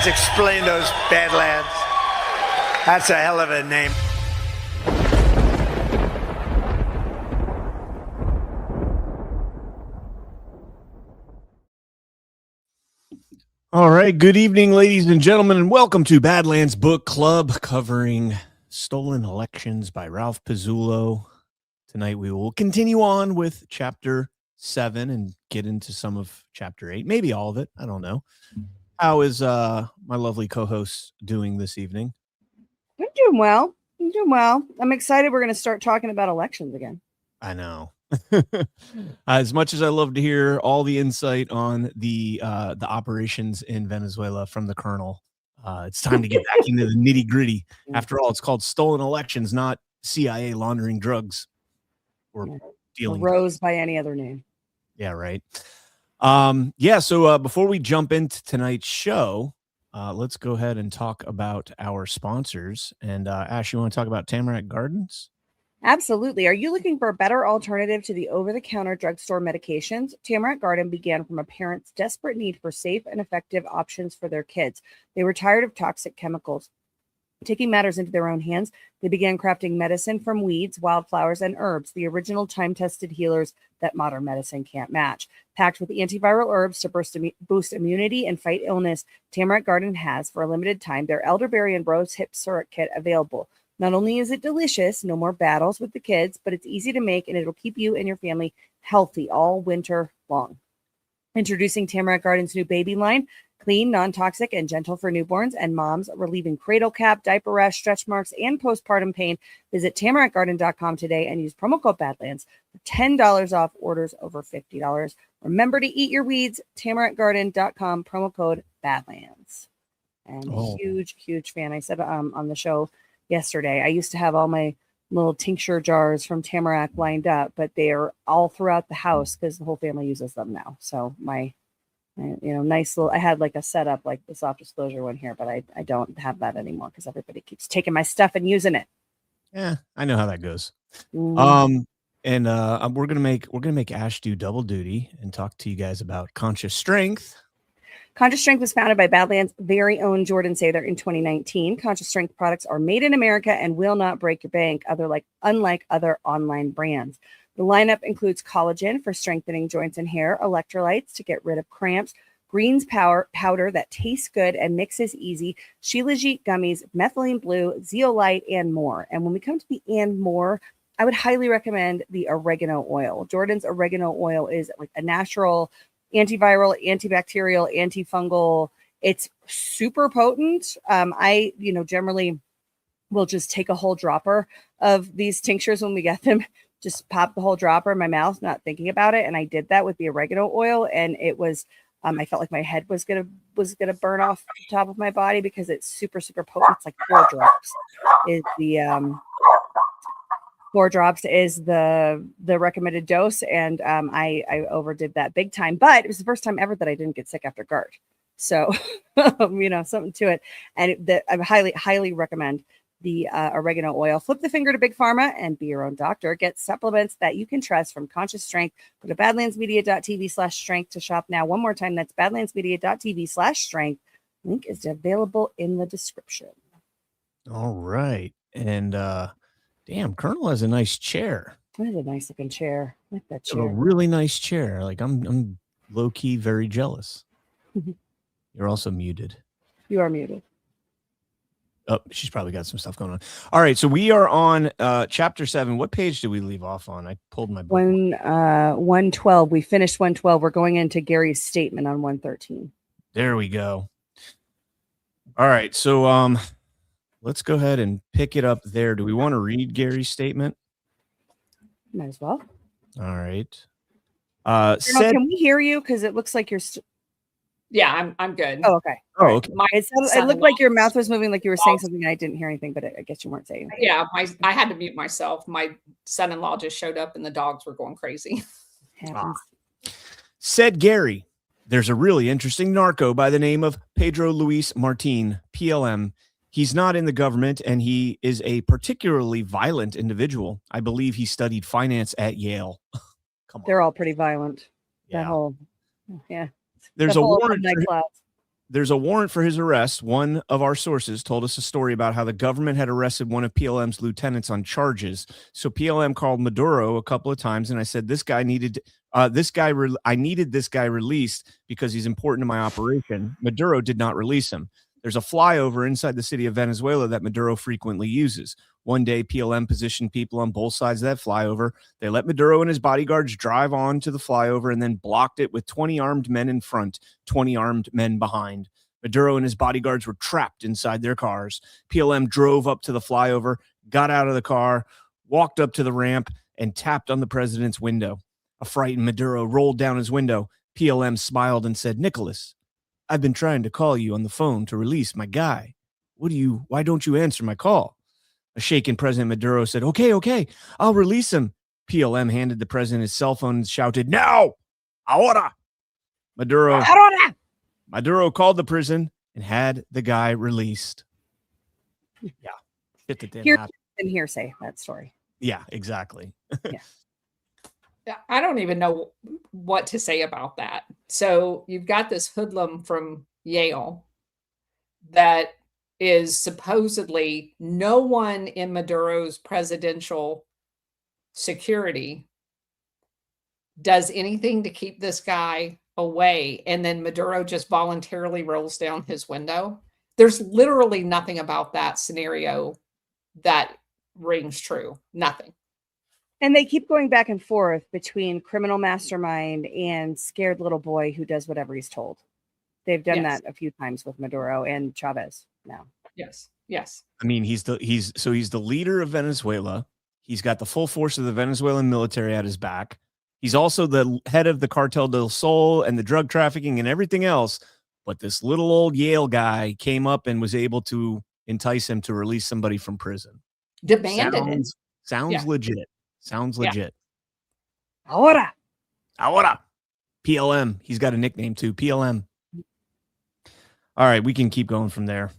Badlands. Explain those Badlands. That's a hell of a name. All right. Good evening, ladies and gentlemen, and welcome to Badlands Book Club, covering Stolen Elections by Ralph Pizzullo. Tonight we will continue on with Chapter 7 and get into some of Chapter 8, maybe all of it. I don't know. How is my lovely co-host doing this evening? I'm doing well. I'm excited we're going to start talking about elections again. I know. As much as I love to hear all the insight on the operations in Venezuela from the Colonel, it's time to get back into the nitty-gritty. After all, it's called Stolen Elections, not CIA laundering drugs or dealing Rose by any other name. Yeah, right. So before we jump into tonight's show, let's go ahead and talk about our sponsors. And Ash, you want to talk about Tamarack Gardens? Absolutely. Are you looking for a better alternative to the over-the-counter drugstore medications? Tamarack Garden began from a parent's desperate need for safe and effective options for their kids. They were tired of toxic chemicals. Taking matters into their own hands, they began crafting medicine from weeds, wildflowers, and herbs, the original time-tested healers that modern medicine can't match. Packed with antiviral herbs to boost immunity and fight illness, Tamarack Garden has, for a limited time, their elderberry and rose hip syrup kit available. Not only is it delicious, no more battles with the kids, but it's easy to make and it'll keep you and your family healthy all winter long. Introducing Tamarack Garden's new baby line, clean, non-toxic, and gentle for newborns and moms, relieving cradle cap, diaper rash, stretch marks, and postpartum pain. Visit TamarackGarden.com today and use promo code Badlands for $10 off orders over $50. Remember to eat your weeds. TamarackGarden.com, promo code Badlands. And huge fan. I said on the show yesterday, I used to have all my little tincture jars from Tamarack lined up, but they are all throughout the house because the whole family uses them now. So my nice little, I had like a setup like the soft disclosure one here, but I don't have that anymore because everybody keeps taking my stuff and using it. Yeah, I know how that goes. Mm. We're gonna make Ash do double duty and talk to you guys about Conscious Strength. Conscious Strength was founded by Badlands' very own Jordan Sather in 2019. Conscious Strength products are made in America and will not break your bank, unlike other online brands. The lineup includes collagen for strengthening joints and hair, electrolytes to get rid of cramps, greens powder that tastes good and mixes easy, Shilajit gummies, methylene blue, zeolite, and more. And when we come to the and more, I would highly recommend the oregano oil. Jordan's oregano oil is like a natural antiviral, antibacterial, antifungal. It's super potent. I generally will just take a whole dropper of these tinctures when we get them, just pop the whole dropper in my mouth, not thinking about it. And I did that with the oregano oil, and it was, I felt like my head was gonna burn off the top of my body because it's super potent. It's like 4 drops is the 4 drops is the recommended dose, and I overdid that big time. But it was the first time ever that I didn't get sick after GERD, so something to it. And I highly recommend the oregano oil. Flip the finger to Big Pharma and be your own doctor. Get supplements that you can trust from Conscious Strength. Go to badlandsmedia.tv/strength to shop now. One more time, that's badlandsmedia.tv/strength. Link is available in the description. All right, and damn, Colonel has a nice chair. That is a nice looking chair. I like that chair. A really nice chair. Like I'm low key very jealous. You're also muted. You are muted. Oh, she's probably got some stuff going on. All right, so we are on chapter 7. What page did we leave off on? I pulled my book. 112. We finished 112. We're going into Gary's statement on 113. There we go. All right, so let's go ahead and pick it up there. Do we want to read Gary's statement? Might as well. All right. Can we hear you? Because it looks like you're. Yeah, I'm good. Oh, okay. Oh, okay. It looked like your mouth was moving, like you were saying something, and I didn't hear anything, but I guess you weren't saying anything. Yeah, I had to mute myself. My son-in-law just showed up, and the dogs were going crazy. Said Gary, there's a really interesting narco by the name of Pedro Luis Martin, PLM. He's not in the government, and he is a particularly violent individual. I believe he studied finance at Yale. Come on. They're all pretty violent. Yeah. That whole, yeah. There's a warrant. there's a warrant for his arrest. One of our sources told us a story about how the government had arrested one of PLM's lieutenants on charges. So PLM called Maduro a couple of times, and I said, I needed this guy released because he's important to my operation. Maduro did not release him. There's a flyover inside the city of Venezuela that Maduro frequently uses. One day, PLM positioned people on both sides of that flyover. They let Maduro and his bodyguards drive on to the flyover and then blocked it with 20 armed men in front, 20 armed men behind. Maduro and his bodyguards were trapped inside their cars. PLM drove up to the flyover, got out of the car, walked up to the ramp, and tapped on the president's window. A frightened Maduro rolled down his window. PLM smiled and said, "Nicholas, I've been trying to call you on the phone to release my guy. Why don't you answer my call?" A shaken President Maduro said, Okay, I'll release him. PLM handed the president his cell phone and shouted, "Now! Ahora!" Maduro called the prison and had the guy released. Yeah. Shit that didn't happen. And hearsay, that story. Yeah, exactly. Yeah. I don't even know what to say about that. So you've got this hoodlum from Yale that is supposedly no one in Maduro's presidential security does anything to keep this guy away. And then Maduro just voluntarily rolls down his window. There's literally nothing about that scenario that rings true. Nothing. And they keep going back and forth between criminal mastermind and scared little boy who does whatever he's told. They've done that a few times with Maduro and Chavez now. Yes. I mean, he's the leader of Venezuela. He's got the full force of the Venezuelan military at his back. He's also the head of the Cartel del Sol and the drug trafficking and everything else. But this little old Yale guy came up and was able to entice him to release somebody from prison. Demanded it. Sounds legit. Sounds legit. Ahora. PLM. He's got a nickname too. PLM. All right, we can keep going from there.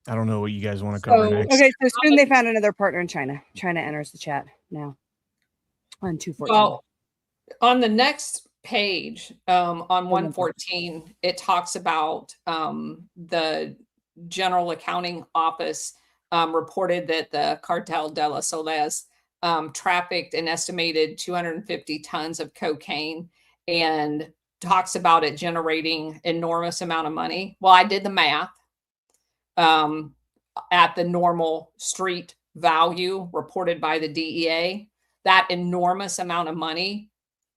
I don't know what you guys want to cover next. Okay, so soon they found another partner in China. China enters the chat now on 214. Well, on the next page, on 114, it talks about the General Accounting Office reported that the Cartel de los Soles trafficked an estimated 250 tons of cocaine and talks about it generating enormous amount of money. Well, I did the math at the normal street value reported by the DEA. That enormous amount of money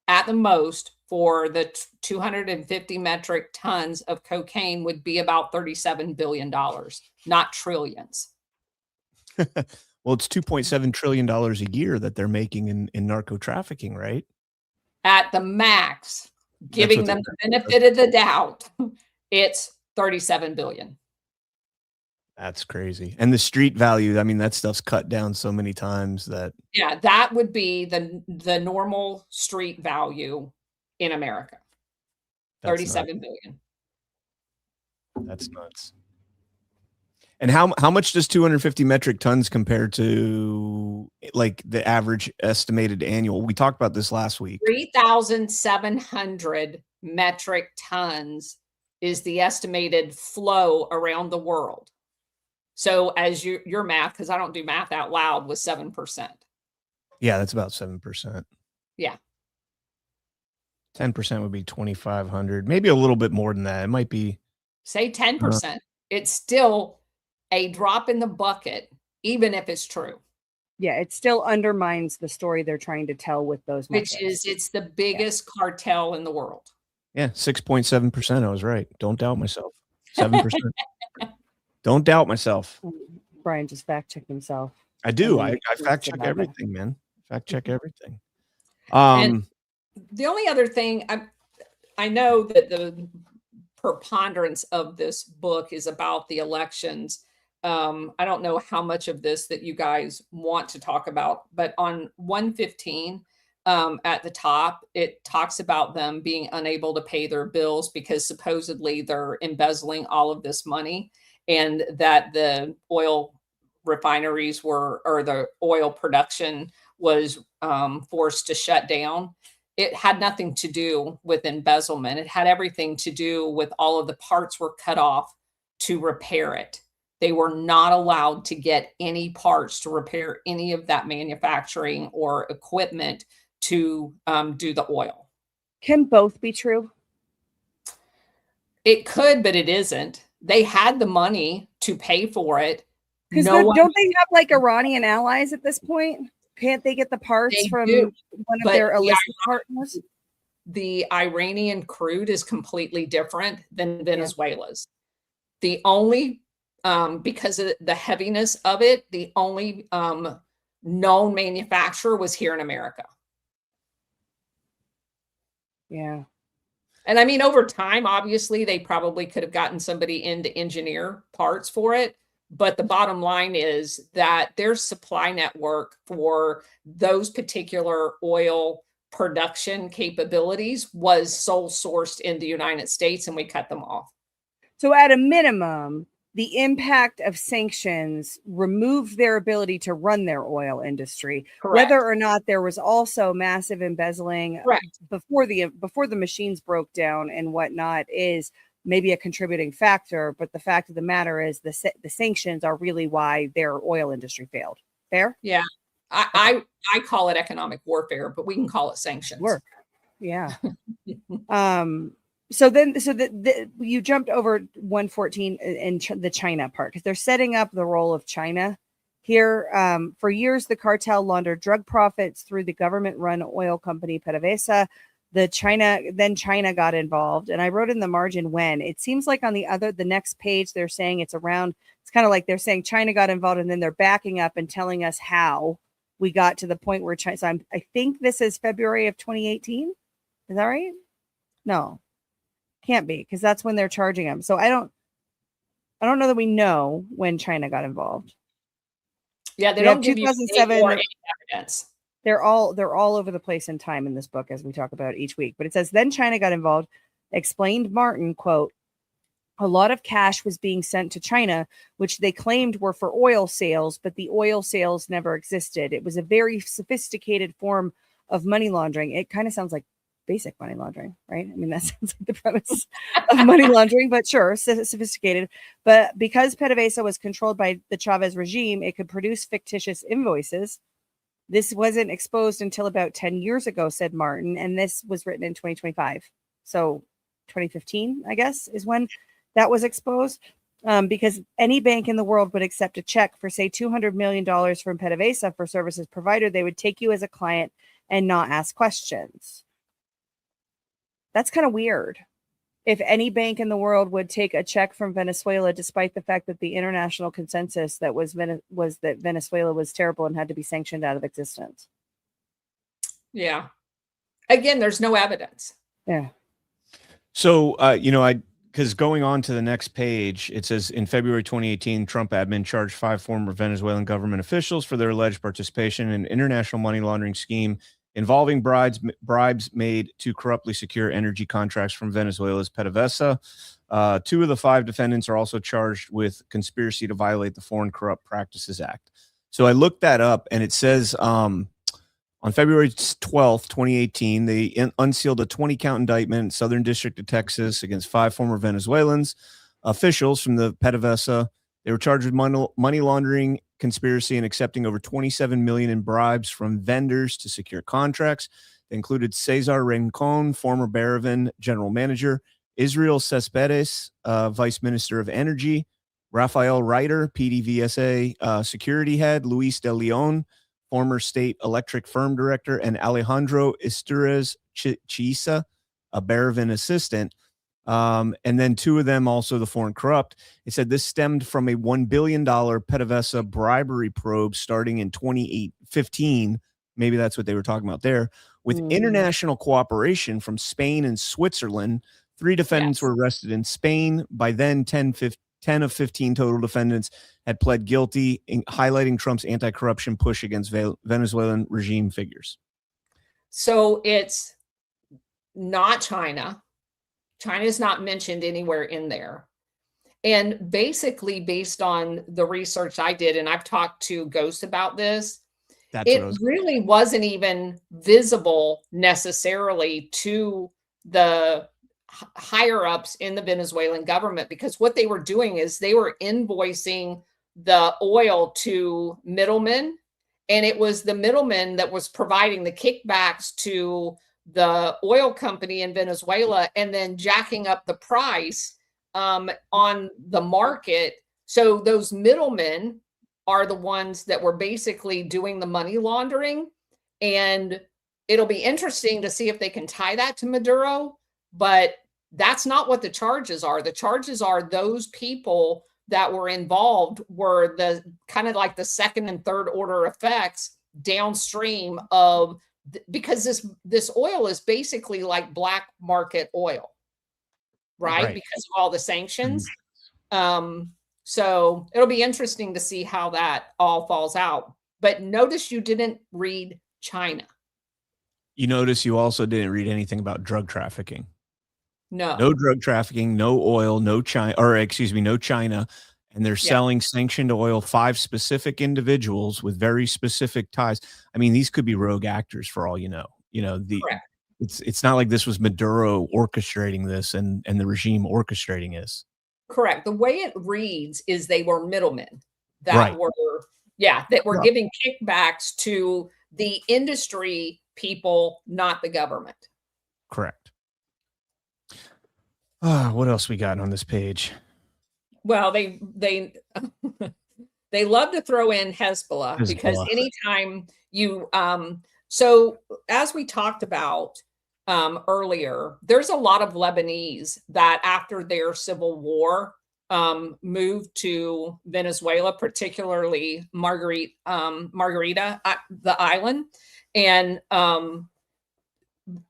at the most for the 250 metric tons of cocaine would be about $37 billion, not trillions. Well, it's $2.7 trillion a year that they're making in narco-trafficking, right? At the max, giving them the benefit of the doubt, it's $37 billion. That's crazy. And the street value, I mean, that stuff's cut down so many times that... Yeah, that would be the normal street value in America. $37 billion. That's nuts. And how much does 250 metric tons compare to like the average estimated annual? We talked about this last week. 3,700 metric tons is the estimated flow around the world. So as your math, because I don't do math out loud, was 7%. Yeah, that's about 7%. Yeah. 10% would be 2,500, maybe a little bit more than that. It might be. Say 10%. It's still a drop in the bucket, even if it's true. Yeah, it still undermines the story they're trying to tell with those metrics. Which is, it's the biggest cartel in the world. Yeah, 6.7%. I was right. Don't doubt myself. 7%. Don't doubt myself. Brian just fact checked himself. I do. I fact check everything, man. Fact check everything. And the only other thing, I know that the preponderance of this book is about the elections. I don't know how much of this that you guys want to talk about, but on 115 at the top, it talks about them being unable to pay their bills because supposedly they're embezzling all of this money, and that the oil refineries or the oil production was forced to shut down. it had nothing to do with embezzlement. It had everything to do with all of the parts were cut off to repair it. They were not allowed to get any parts to repair any of that manufacturing or equipment to do the oil. Can both be true? It could, but it isn't. They had the money to pay for it. Because No one, don't they have like Iranian allies at this point? Can't they get the parts They from do, one of but their the illicit partners? the Iranian crude is completely different than Venezuela's. The only, because of the heaviness of it, the only known manufacturer was here in America. Yeah. And I mean, over time, obviously, they probably could have gotten somebody in to engineer parts for it. But the bottom line is that their supply network for those particular oil production capabilities was sole sourced in the United States, and we cut them off. So at a minimum, the impact of sanctions removed their ability to run their oil industry. Correct. Whether or not there was also massive embezzling Correct. before the machines broke down and whatnot is maybe a contributing factor. But the fact of the matter is the sanctions are really why their oil industry failed. Fair? Yeah. I call it economic warfare, but we can call it sanctions. Work. Yeah. So you jumped over 114 in the China part because they're setting up the role of China here. For years, the cartel laundered drug profits through the government-run oil company PDVSA. Then China got involved, and I wrote in the margin when. It seems like on the next page they're saying it's kind of like they're saying China got involved, and then they're backing up and telling us how we got to the point where China. So I think this is February of 2018. Is that right? No. Can't be, because that's when they're charging them. So I don't know that we know when China got involved. Yeah, they don't give you any more evidence. They're all over the place in time in this book, as we talk about each week. But it says, then China got involved, explained Martin, quote, a lot of cash was being sent to China, which they claimed were for oil sales, but the oil sales never existed. It was a very sophisticated form of money laundering. It kind of sounds like basic money laundering, right? I mean, that sounds like the premise of money laundering, but sure, sophisticated. But because PDVSA was controlled by the Chavez regime, it could produce fictitious invoices. This wasn't exposed until about 10 years ago, said Martin, and this was written in 2025. So 2015, I guess, is when that was exposed. Because any bank in the world would accept a check for, say, $200 million from PDVSA for services provided. They would take you as a client and not ask questions. That's kind of weird. If any bank in the world would take a check from Venezuela, despite the fact that the international consensus that was that Venezuela was terrible and had to be sanctioned out of existence. Yeah. Again, there's no evidence. Yeah. So, because going on to the next page, it says in February 2018, Trump admin charged 5 former Venezuelan government officials for their alleged participation in an international money laundering scheme involving bribes made to corruptly secure energy contracts from Venezuela's PDVSA. 2 of the 5 defendants are also charged with conspiracy to violate the Foreign Corrupt Practices Act. So I looked that up, and it says on February 12th, 2018, they unsealed a 20-count indictment in Southern District of Texas against 5 former Venezuelans officials from the PDVSA. They were charged with money laundering, conspiracy, and accepting over $27 million in bribes from vendors to secure contracts. They included Cesar Rincon, former Baravan general manager, Israel Cespedes, vice minister of energy, Rafael Reiter, PDVSA security head, Luis de Leon, former state electric firm director, and Alejandro Istúriz Chisa, a Baravan assistant. And then 2 of them also the foreign corrupt. It said this stemmed from a $1 billion PDVSA bribery probe starting in 2015. Maybe that's what they were talking about there. With international cooperation from Spain and Switzerland, 3 defendants were arrested in Spain. By then, 10 of 15 total defendants had pled guilty, highlighting Trump's anti-corruption push against Venezuelan regime figures. So it's not China. China is not mentioned anywhere in there. And basically, based on the research I did, and I've talked to Ghost about this. That's what I It was. really wasn't even visible necessarily to the higher ups in the Venezuelan government, because what they were doing is they were invoicing the oil to middlemen, and it was the middleman that was providing the kickbacks to the oil company in Venezuela and then jacking up the price on the market. So those middlemen are the ones that were basically doing the money laundering. And it'll be interesting to see if they can tie that to Maduro, but that's not what the charges are. The charges are those people that were involved were the kind of like the second and third order effects downstream of, because this oil is basically like black market oil, right? Because of all the sanctions. So it'll be interesting to see how that all falls out. But notice you didn't read China. You notice you also didn't read anything about drug trafficking. No. No drug trafficking, no oil, no China, or excuse me, no China. And they're selling sanctioned oil, 5 specific individuals with very specific ties. I mean, these could be rogue actors for all you know. You know, it's not like this was Maduro orchestrating this and the regime orchestrating this. Correct. The way it reads is they were middlemen that were giving kickbacks to the industry people, not the government. Correct. What else we got on this page? Well, they they love to throw in Hezbollah. Because anytime you so as we talked about earlier, there's a lot of Lebanese that after their civil war moved to Venezuela, particularly Margarita, the island, and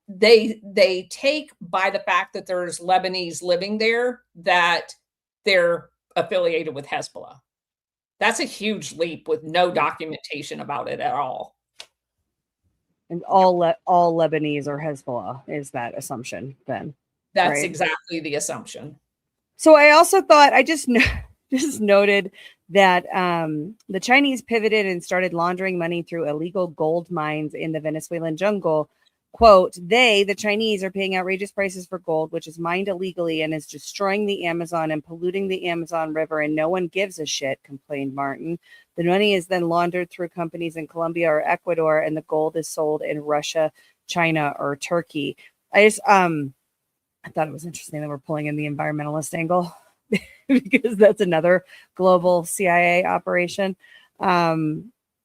they take by the fact that there's Lebanese living there that they're affiliated with Hezbollah. That's a huge leap with no documentation about it at all. And all Lebanese are Hezbollah is that assumption then? That's exactly the assumption. So I also thought, I just noted that the Chinese pivoted and started laundering money through illegal gold mines in the Venezuelan jungle. Quote, the Chinese are paying outrageous prices for gold, which is mined illegally and is destroying the Amazon and polluting the Amazon River, and no one gives a shit, complained Martin. The money is then laundered through companies in Colombia or Ecuador, and the gold is sold in Russia, China, or Turkey. I thought it was interesting that we're pulling in the environmentalist angle because that's another global CIA operation.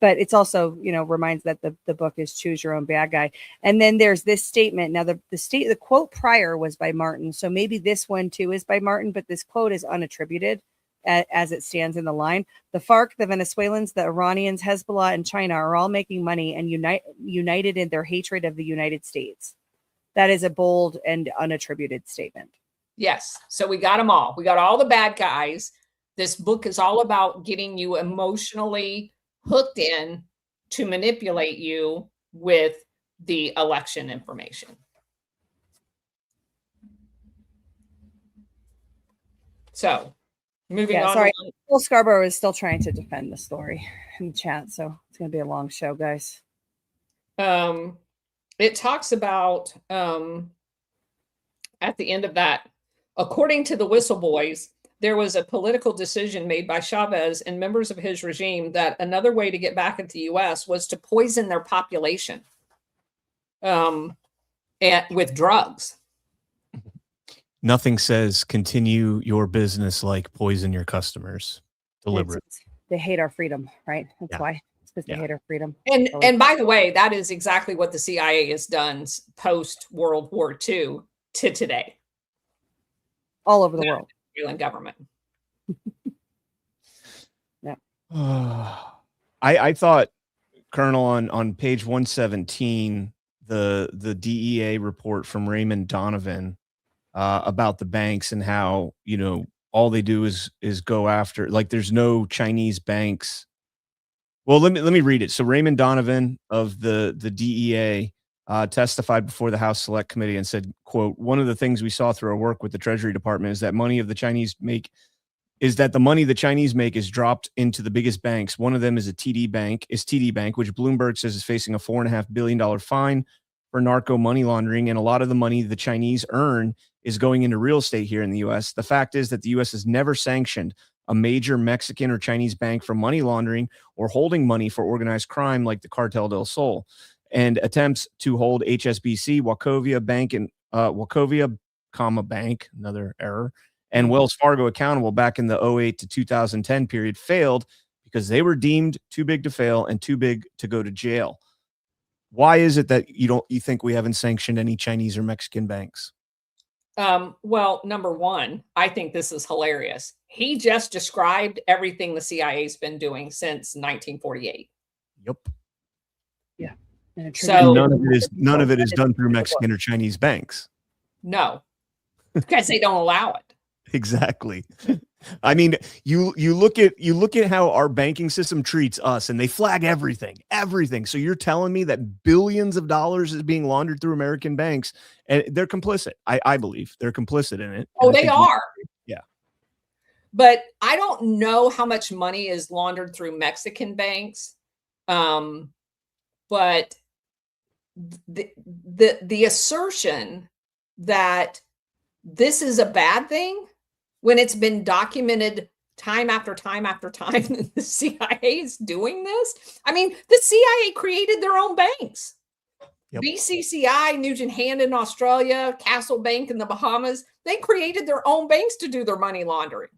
But it's also, reminds that the book is Choose Your Own Bad Guy. And then there's this statement. Now, the quote prior was by Martin. So maybe this one, too, is by Martin. But this quote is unattributed as it stands in the line. The FARC, the Venezuelans, the Iranians, Hezbollah, and China are all making money and united in their hatred of the United States. That is a bold and unattributed statement. Yes. So we got them all. We got all the bad guys. This book is all about getting you emotionally hooked in to manipulate you with the election information. So moving on. Sorry, Phil Scarborough is still trying to defend the story in the chat, so it's going to be a long show, guys. It talks about at the end of that, according to the Whistleboys, there was a political decision made by Chavez and members of his regime that another way to get back at the U.S. was to poison their population with drugs. Nothing says continue your business like poison your customers. Deliberate. They hate our freedom, right? That's why. It's because they hate our freedom. And by the way, that is exactly what the CIA has done post World War II to today. All over the world. Government. I thought, Colonel, on page 117, the DEA report from Raymond Donovan about the banks and how all they do is go after, like, there's no Chinese banks. Well, let me read it. So Raymond Donovan of the DEA testified before the House Select Committee and said, quote, one of the things we saw through our work with the Treasury Department is that money of the Chinese make is that the money the Chinese make is dropped into the biggest banks. One of them is TD Bank, which Bloomberg says is facing a $4.5 billion fine for narco money laundering. And a lot of the money the Chinese earn is going into real estate here in the U.S. The fact is that the U.S. has never sanctioned a major Mexican or Chinese bank for money laundering or holding money for organized crime like the Cartel del Sol. And attempts to hold HSBC, Wachovia Bank, and Wachovia, Bank, another error, and Wells Fargo accountable back in the 2008 to 2010 period failed because they were deemed too big to fail and too big to go to jail. Why is it that you think we haven't sanctioned any Chinese or Mexican banks? Well, number one, I think this is hilarious. He just described everything the CIA's been doing since 1948. Yep. Yeah. So none of it is done through Mexican or Chinese banks. No, because they don't allow it. Exactly. I mean, you look at how our banking system treats us, and they flag everything. So you're telling me that billions of dollars is being laundered through American banks, and they're complicit. I believe they're complicit in it. Oh, they are. Yeah. But I don't know how much money is laundered through Mexican banks. But the assertion that this is a bad thing when it's been documented time after time after time that the CIA is doing this. I mean, the CIA created their own banks. Yep. BCCI, Nugent Hand in Australia, Castle Bank in the Bahamas, they created their own banks to do their money laundering.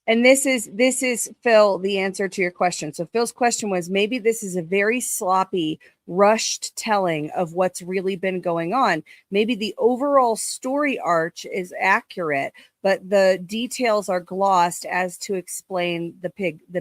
And this is Phil, the answer to your question. So Phil's question was, maybe this is a very sloppy, rushed telling of what's really been going on. Maybe the overall story arch is accurate, but the details are glossed as to explain the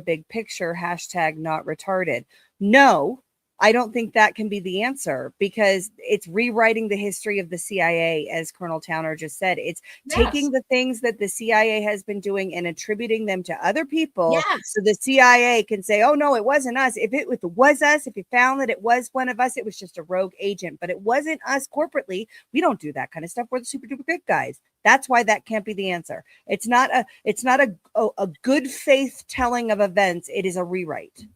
big picture, #not retarded. No, I don't think that can be the answer, because it's rewriting the history of the CIA, as Colonel Towner just said. It's taking the things that the CIA has been doing and attributing them to other people. So the CIA can say, oh, no, it wasn't us. If it was us, if you found that it was one of us, it was just a rogue agent, but it wasn't us corporately. We don't do that kind of stuff. We're the super duper good guys. That's why that can't be the answer. It's not a good faith telling of events. It is a rewrite.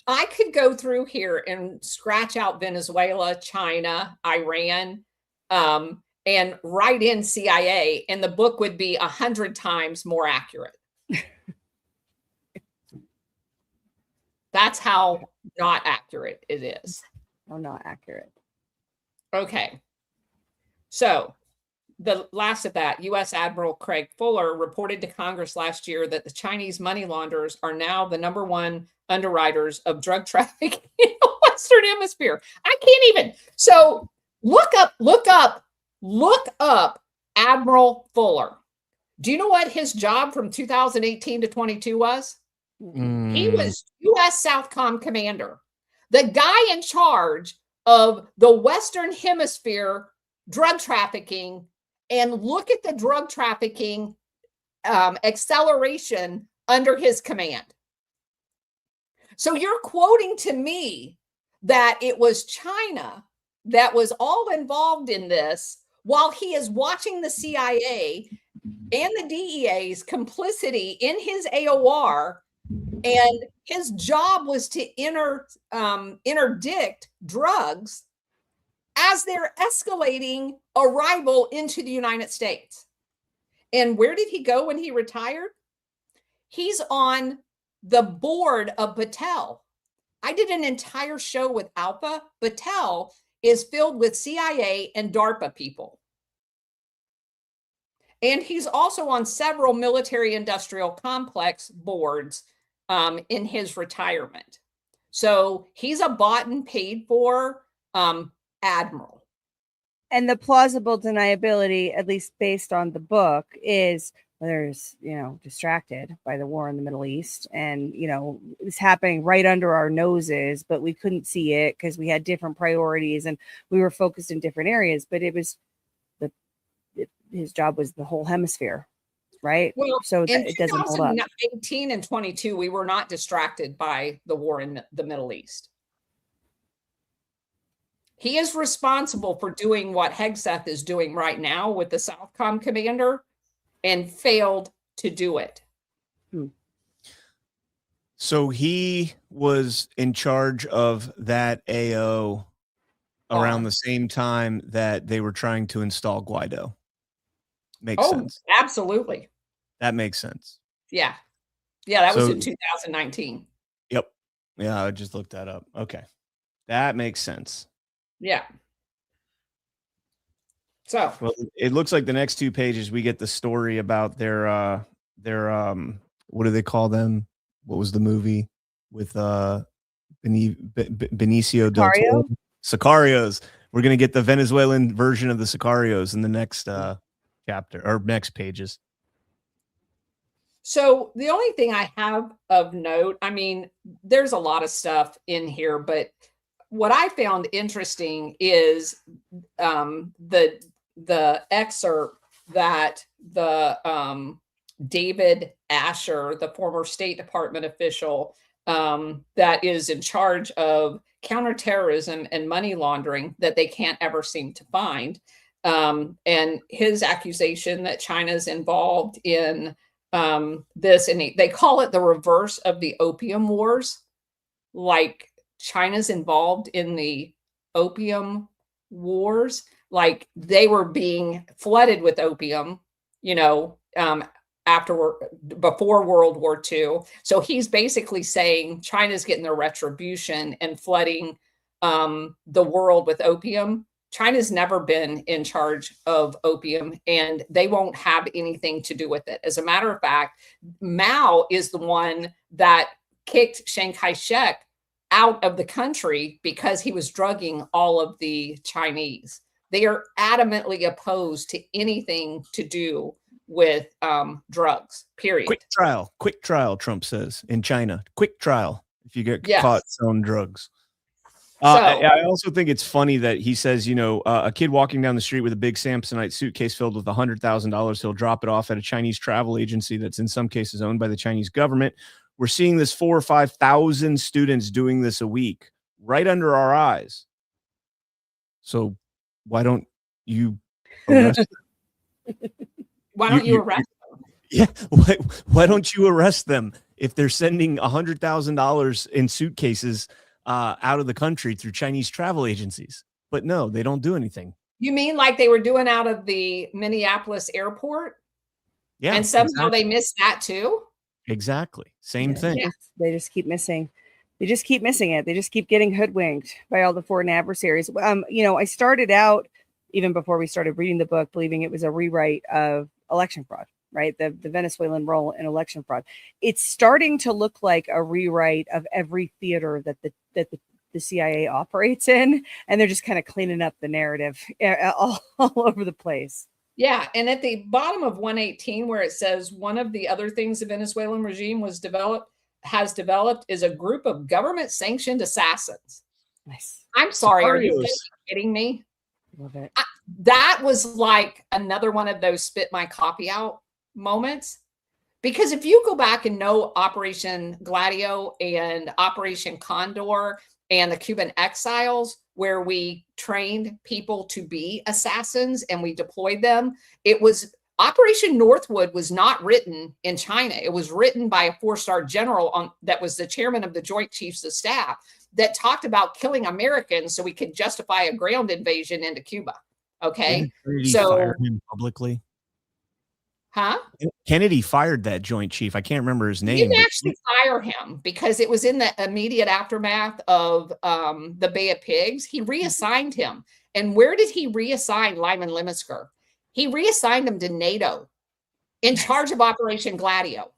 I could go through here and scratch out Venezuela, China, Iran, and write in CIA, and the book would be 100 times more accurate. That's how not accurate it is. Oh, not accurate. Okay. So the last of that, U.S. Admiral Craig Fuller reported to Congress last year that the Chinese money launderers are now the #1 underwriters of drug trafficking in the Western Hemisphere. I can't even. So look up Admiral Fuller. Do you know what his job from 2018 to 22 was? He was U.S. Southcom commander, the guy in charge of the Western Hemisphere drug trafficking. And look at the drug trafficking acceleration under his command. So you're quoting to me that it was China that was all involved in this, while he is watching the CIA and the DEA's complicity in his AOR, and his job was to interdict drugs as they're escalating arrival into the United States. And where did he go when he retired? He's on the board of Battelle. I did an entire show with Alpha. Battelle is filled with CIA and DARPA people. And he's also on several military industrial complex boards in his retirement. So he's a bought and paid for admiral. And the plausible deniability, at least based on the book, is there's, distracted by the war in the Middle East, and, it's happening right under our noses, but we couldn't see it because we had different priorities and we were focused in different areas. But it was his job was the whole hemisphere, right? Well, so it doesn't hold up. 2018 and 22, we were not distracted by the war in the Middle East. He is responsible for doing what Hegseth is doing right now with the Southcom commander, and failed to do it. So he was in charge of that AO around the same time that they were trying to install Guaido. Makes sense. Absolutely. That makes sense. Yeah. Yeah, that was in 2019. Yep. Yeah, I just looked that up. Okay. That makes sense. Yeah. So, well, it looks like the next 2 pages we get the story about their what do they call them? What was the movie with Benicio del Toro? Sicarios. We're going to get the Venezuelan version of the Sicarios in the next chapter or next pages. So the only thing I have of note, I mean, there's a lot of stuff in here, but what I found interesting is the excerpt that the David Asher, the former State Department official that is in charge of counterterrorism and money laundering, that they can't ever seem to find, and his accusation that China's involved in this, and they call it the reverse of the opium wars, like China's involved in the opium wars, like they were being flooded with opium, before World War II. So he's basically saying China's getting their retribution and flooding the world with opium. China's never been in charge of opium, and they won't have anything to do with it. As a matter of fact, Mao is the one that kicked Chiang Kai-shek out of the country because he was drugging all of the Chinese. They are adamantly opposed to anything to do with drugs, period. Quick trial, Trump says in China. Quick trial if you get caught selling drugs. I also think it's funny that he says, a kid walking down the street with a big Samsonite suitcase filled with $100,000, he'll drop it off at a Chinese travel agency that's in some cases owned by the Chinese government. We're seeing this 4,000 or 5,000 students doing this a week right under our eyes. So why don't you arrest them? Why don't you arrest them? Yeah. Why don't you arrest them if they're sending $100,000 in suitcases out of the country through Chinese travel agencies? But no, they don't do anything. You mean like they were doing out of the Minneapolis airport? Yeah. And somehow they missed that too? Exactly. Same thing. Yeah. They just keep missing. They just keep missing it. They just keep getting hoodwinked by all the foreign adversaries. I started out, even before we started reading the book, believing it was a rewrite of election fraud, right? The Venezuelan role in election fraud. It's starting to look like a rewrite of every theater that the CIA operates in, and they're just kind of cleaning up the narrative all over the place. Yeah, and at the bottom of 118, where it says one of the other things the Venezuelan regime has developed is a group of government-sanctioned assassins. Nice. I'm sorry, are you kidding me? Love it. That was like another one of those spit my copy out moments. Because if you go back and know Operation Gladio and Operation Condor and the Cuban exiles, where we trained people to be assassins and we deployed them, it was Operation Northwood was not written in China. It was written by a 4-star general that was the chairman of the Joint Chiefs of Staff that talked about killing Americans so we could justify a ground invasion into Cuba. Okay. So fired him publicly. Huh? Kennedy fired that Joint Chief. I can't remember his name. He didn't actually fire him because it was in the immediate aftermath of the Bay of Pigs. He reassigned him. And where did he reassign Lyman Lemmesker? He reassigned him to NATO in charge of Operation Gladio.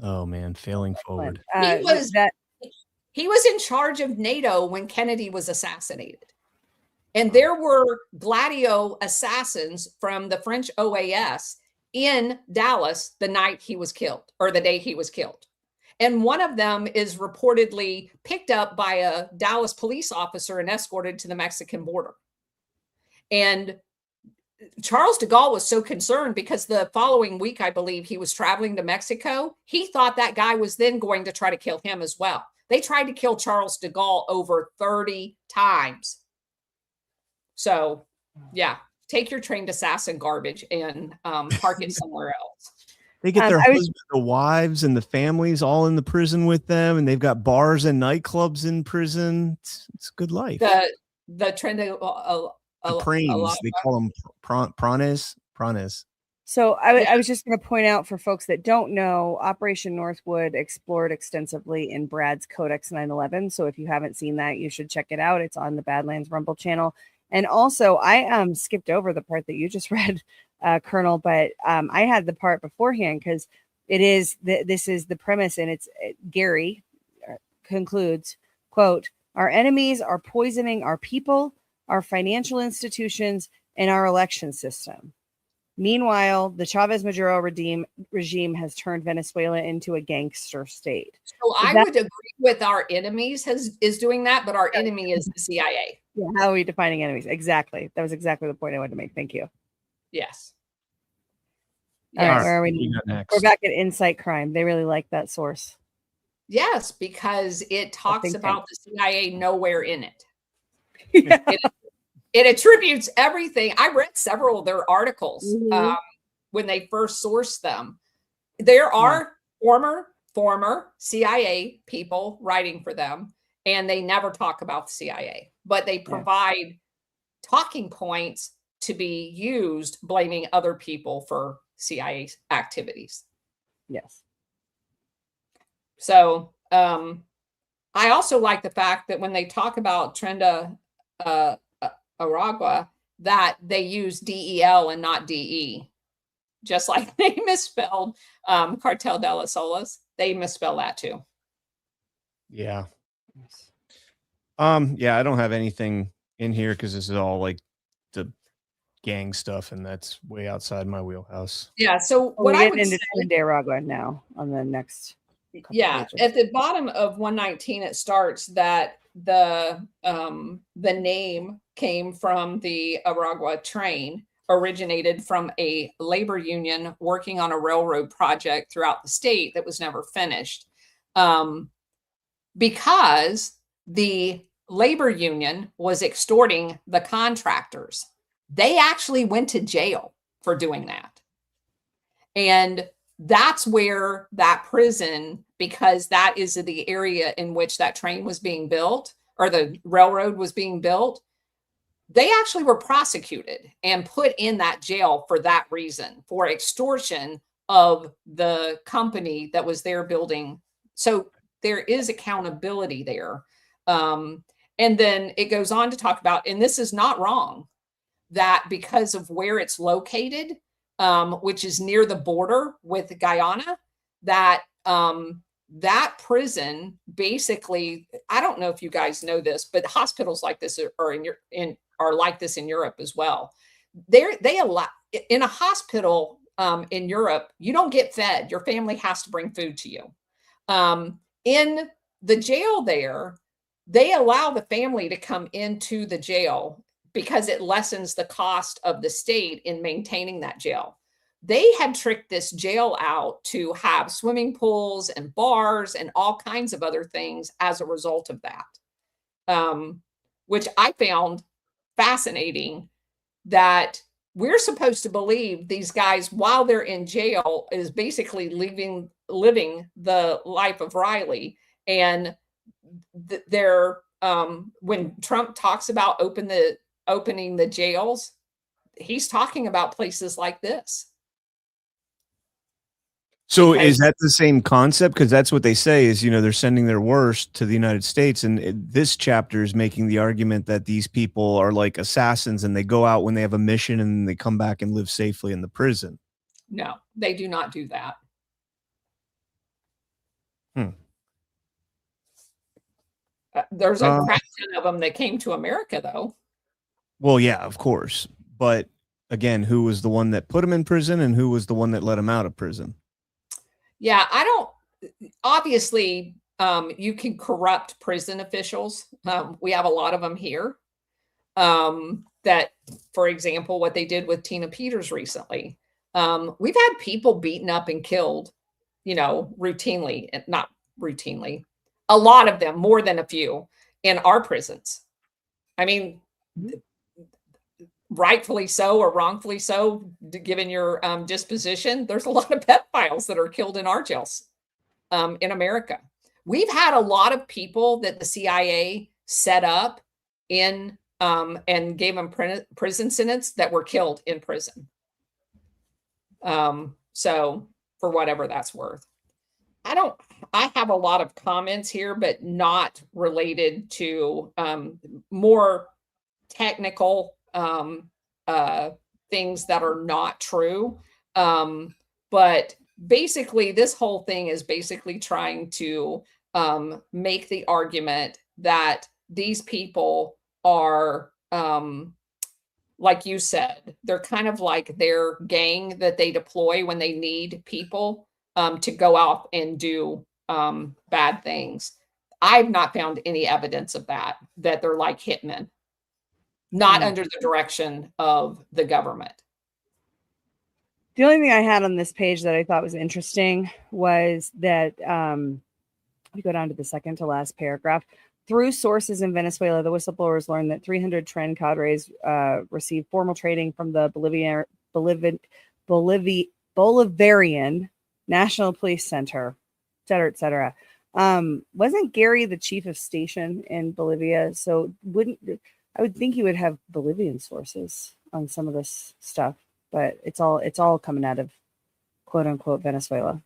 Oh, man, failing forward. He was in charge of NATO when Kennedy was assassinated. And there were Gladio assassins from the French OAS in Dallas the night he was killed, or the day he was killed. And one of them is reportedly picked up by a Dallas police officer and escorted to the Mexican border. And Charles de Gaulle was so concerned because the following week, I believe, he was traveling to Mexico. He thought that guy was then going to try to kill him as well. They tried to kill Charles de Gaulle over 30 times. So, yeah, take your trained assassin garbage and park it somewhere else. They get their I was- husbands, the wives, and the families all in the prison with them, and they've got bars and nightclubs in prison. It's a good life. The trend of The pranes, they call them pranes. So I was just going to point out for folks that don't know, Operation Northwood explored extensively in Brad's Codex 9/11. So if you haven't seen that, you should check it out. It's on the Badlands Rumble channel. And also, I skipped over the part that you just read, Colonel, but I had the part beforehand because this is the premise, and Gary concludes, quote, "Our enemies are poisoning our people, our financial institutions, and our election system. Meanwhile, the Chavez-Maduro regime has turned Venezuela into a gangster state." So I would agree with our enemies is doing that, but our enemy is the CIA. Yeah, how are we defining enemies? Exactly. That was exactly the point I wanted to make. Thank you. Yes. All right, Yes. where are we? We got next. We're back at Insight Crime. They really like that source. Yes, because it talks about the CIA nowhere in it. Yeah. It attributes everything. I read several of their articles when they first sourced them. There are former CIA people writing for them, and they never talk about the CIA, but they provide talking points to be used blaming other people for CIA activities. Yes. So I also like the fact that when they talk about Trenda Aragua, that they use DEL and not DE, just like they misspelled Cartel de las Solas. They misspell that too. Yeah. Yeah, I don't have anything in here because this is all like the gang stuff, and that's way outside my wheelhouse. Yeah. So what I would say, into Aragua now on the next. Pages. At the bottom of 119, it starts that the name came from the Aragua train, originated from a labor union working on a railroad project throughout the state that was never finished. Because the labor union was extorting the contractors. They actually went to jail for doing that. And that's where that prison, because that is the area in which that train was being built, or the railroad was being built, they actually were prosecuted and put in that jail for that reason, for extortion of the company that was there building. So there is accountability there. And then it goes on to talk about, and this is not wrong, that because of where it's located, which is near the border with Guyana, that that prison basically, I don't know if you guys know this, but hospitals like this are like this in Europe as well. They allow in a hospital in Europe, you don't get fed. Your family has to bring food to you. In the jail there, they allow the family to come into the jail because it lessens the cost of the state in maintaining that jail. They had tricked this jail out to have swimming pools and bars and all kinds of other things as a result of that, which I found fascinating, that we're supposed to believe these guys, while they're in jail, is basically living the life of Riley. And they're when Trump talks about opening the jails, he's talking about places like this. So is that the same concept? Because that's what they say is, they're sending their worst to the United States. And this chapter is making the argument that these people are like assassins and they go out when they have a mission and they come back and live safely in the prison. No, they do not do that. There's a crap ton of them that came to America, though. Well, yeah, of course. But again, who was the one that put him in prison and who was the one that let him out of prison? Yeah, obviously, you can corrupt prison officials. We have a lot of them here. That, for example, what they did with Tina Peters recently. We've had people beaten up and killed, routinely, not routinely, a lot of them, more than a few, in our prisons. I mean, rightfully so or wrongfully so, given your disposition, there's a lot of pedophiles that are killed in our jails in America. We've had a lot of people that the CIA set up in and gave them prison sentence that were killed in prison. So for whatever that's worth. I have a lot of comments here, but not related to more technical things that are not true. But basically, this whole thing is basically trying to make the argument that these people are, like you said, they're kind of like their gang that they deploy when they need people to go out and do bad things. I've not found any evidence of that they're like hitmen, not under the direction of the government. The only thing I had on this page that I thought was interesting was that we go down to the second to last paragraph. Through sources in Venezuela, the whistleblowers learned that 300 Tren cadres received formal training from the Bolivarian National Police Center, et cetera. Wasn't Gary the chief of station in Bolivia? So I would think he would have Bolivian sources on some of this stuff, but it's all coming out of quote unquote Venezuela.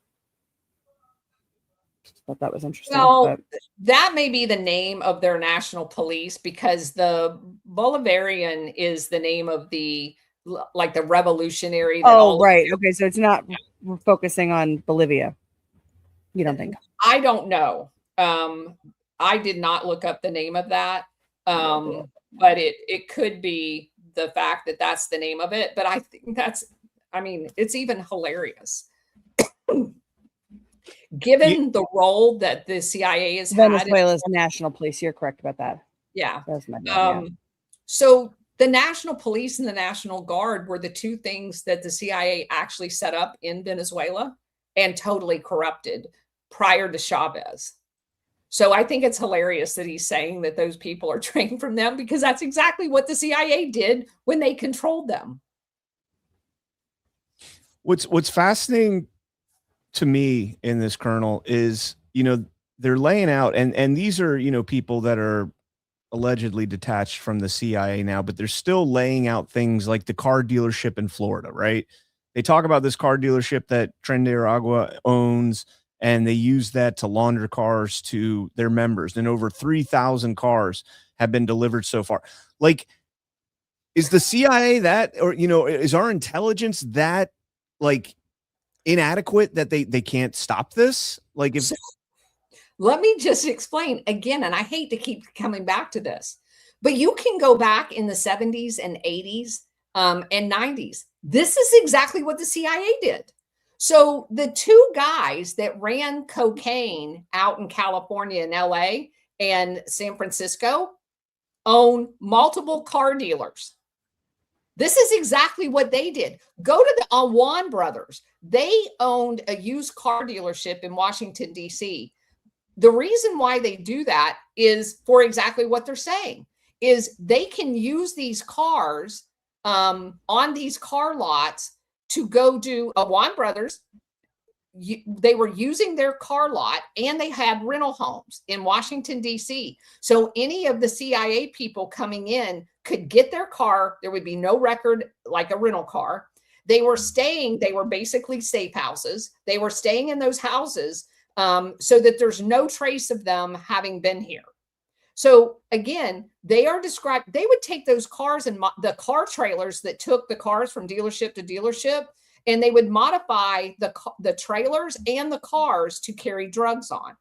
Thought that was interesting. Well, that may be the name of their national police, because the Bolivarian is the name of the revolutionary. Right. Okay. So it's not focusing on Bolivia. You don't think? I don't know. I did not look up the name of that. But it could be the fact that that's the name of it. But I think it's even hilarious. Given the role that the CIA has had. Venezuela's national police. You're correct about that. Yeah. That's my bad, So the National Police and the National Guard were the two things that the CIA actually set up in Venezuela and totally corrupted prior to Chavez. So I think it's hilarious that he's saying that those people are trained from them, because that's exactly what the CIA did when they controlled them. What's fascinating to me in this, Colonel, is, they're laying out, and these are, people that are allegedly detached from the CIA now, but they're still laying out things like the car dealership in Florida, right? They talk about this car dealership that Tren de Aragua owns, and they use that to launder cars to their members. And over 3,000 cars have been delivered so far. Like, is the CIA that, or, is our intelligence that, like, inadequate that they can't stop this? Like, if let me just explain again, and I hate to keep coming back to this, but you can go back in the 70s and 80s and 90s. This is exactly what the CIA did. So the two guys that ran cocaine out in California and LA and San Francisco own multiple car dealers. This is exactly what they did. Go to the Awan brothers. They owned a used car dealership in Washington, D.C. The reason why they do that is for exactly what they're saying, is they can use these cars on these car lots to go do Awan brothers. They were using their car lot, and they had rental homes in Washington, D.C. So any of the CIA people coming in could get their car. There would be no record like a rental car. They were basically safe houses. They were staying in those houses so that there's no trace of them having been here. So again, they would take those cars and the car trailers that took the cars from dealership to dealership, and they would modify the trailers and the cars to carry drugs on.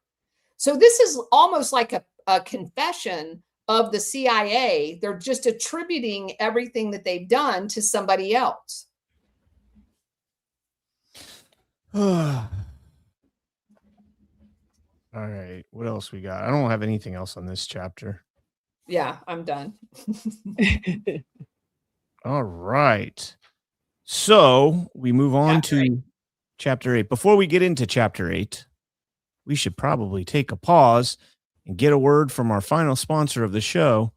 So this is almost like a confession of the CIA. They're just attributing everything that they've done to somebody else. All right. What else we got? I don't have anything else on this chapter. Yeah, I'm done. All right. So we move on to chapter 8. Before we get into chapter 8, we should probably take a pause and get a word from our final sponsor of the show,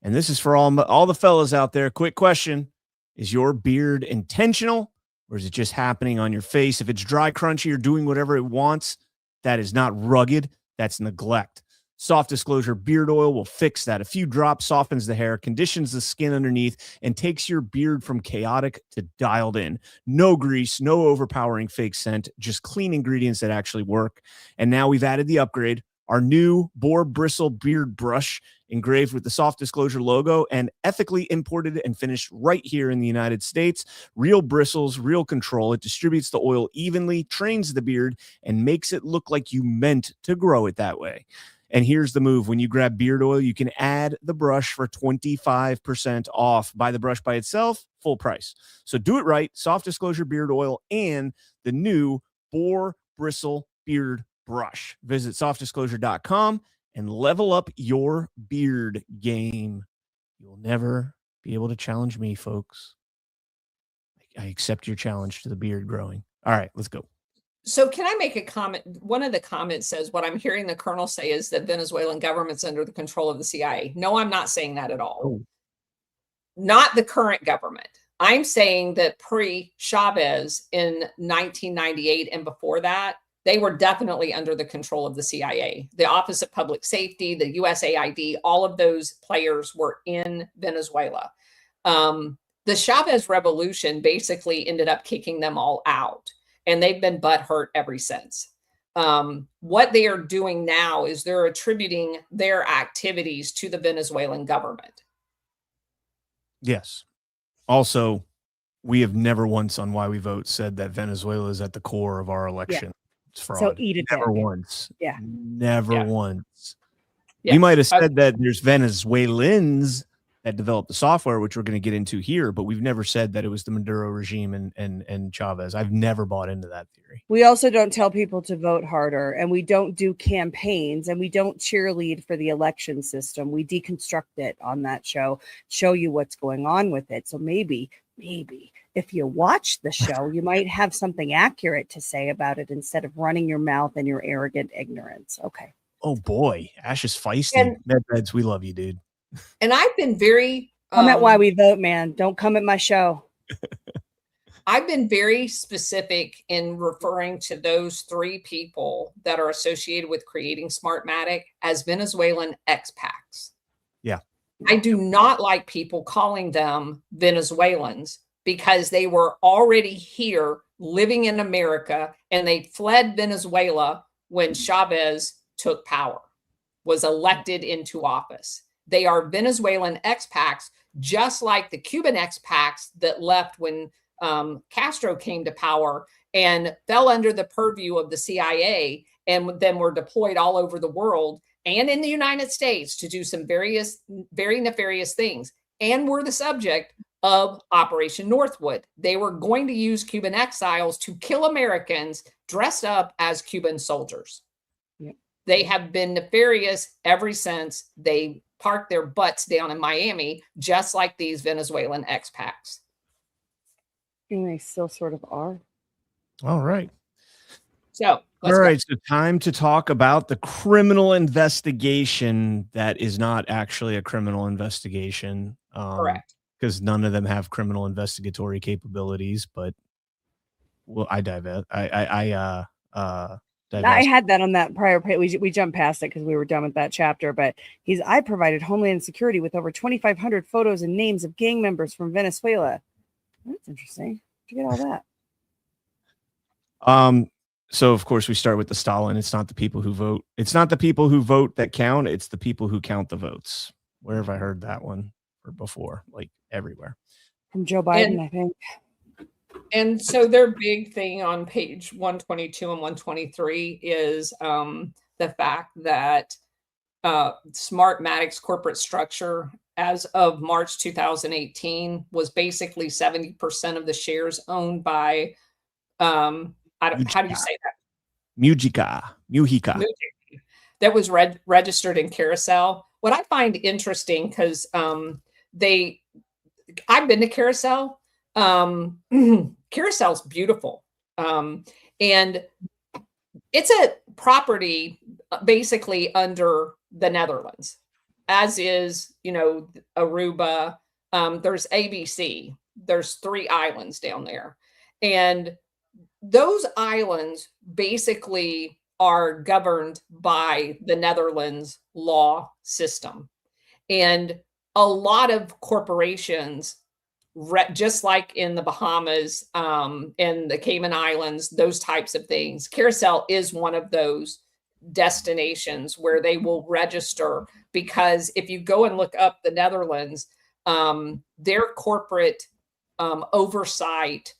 And this is for all the fellas out there. Quick question. Is your beard intentional, or is it just happening on your face? If it's dry, crunchy, or doing whatever it wants, that is not rugged. That's neglect. Soft Disclosure Beard Oil will fix that. A few drops softens the hair, conditions the skin underneath, and takes your beard from chaotic to dialed in. No grease, no overpowering fake scent, just clean ingredients that actually work. And now we've added the upgrade, our new boar bristle beard brush, engraved with the Soft Disclosure logo and ethically imported and finished right here in the United States. Real bristles, real control. It distributes the oil evenly, trains the beard, and makes it look like you meant to grow it that way. And here's the move. When you grab beard oil, you can add the brush for 25% off. Buy the brush by itself, full price. So do it right. Soft Disclosure Beard Oil and the new Boar Bristle Beard Brush. Visit softdisclosure.com and level up your beard game. You'll never be able to challenge me, folks. I accept your challenge to the beard growing. All right, let's go. So can I make a comment? One of the comments says, what I'm hearing the colonel say is that Venezuelan government's under the control of the CIA. No, I'm not saying that at all. Oh. Not the current government. I'm saying that pre-Chavez in 1998 and before that, they were definitely under the control of the CIA. The Office of Public Safety, the USAID, all of those players were in Venezuela. The Chavez revolution basically ended up kicking them all out. And they've been butthurt ever since. What they are doing now is they're attributing their activities to the Venezuelan government. Yes. Also, we have never once on Why We Vote said that Venezuela is at the core of our election. Yeah. It's fraud. So eat it. Never once. Yeah. Never once. Yeah. You might have said that there's Venezuelans that developed the software, which we're going to get into here, but we've never said that it was the Maduro regime and Chavez. I've never bought into that theory. We also don't tell people to vote harder, and we don't do campaigns, and we don't cheerlead for the election system. We deconstruct it on that show, show you what's going on with it. So maybe if you watch the show, you might have something accurate to say about it instead of running your mouth and your arrogant ignorance. Okay. Oh boy, Ash is feisty. And- Medbeds, we love you, dude. And I've been very Come at Why We Vote, man. Don't come at my show. I've been very specific in referring to those three people that are associated with creating Smartmatic as Venezuelan expats. Yeah. I do not like people calling them Venezuelans because they were already here living in America and they fled Venezuela when Chavez took power, was elected into office. They are Venezuelan expats, just like the Cuban expats that left when Castro came to power and fell under the purview of the CIA and then were deployed all over the world and in the United States to do some very nefarious things and were the subject of Operation Northwood. They were going to use Cuban exiles to kill Americans dressed up as Cuban soldiers. Yep. They have been nefarious ever since they parked their butts down in Miami, just like these Venezuelan expats. And they still sort of are. All right. So, all right. So time to talk about the criminal investigation that is not actually a criminal investigation. Correct. Because none of them have criminal investigatory capabilities, but well, I divest. I had that on that prior page. We jumped past it because we were done with that chapter, but I provided Homeland Security with over 2,500 photos and names of gang members from Venezuela. That's interesting. Did you get all that? So of course we start with the Stalin. It's not the people who vote. It's not the people who vote that count. It's the people who count the votes. Where have I heard that one before? Like everywhere. From Joe Biden, I think. And so their big thing on page 122 and 123 is the fact that Smartmatic's corporate structure as of March 2018 was basically 70% of the shares owned by, how do you say that? Mujica. That was registered in Carousel. What I find interesting, because I've been to Carousel. Carousel's beautiful. And it's a property basically under the Netherlands. as is, Aruba. There's ABC. There's 3 islands down there. And those islands basically are governed by the Netherlands law system. And a lot of corporations, just like in the Bahamas and the Cayman Islands, those types of things, Carousel is one of those destinations where they will register, because if you go and look up the Netherlands, their corporate oversight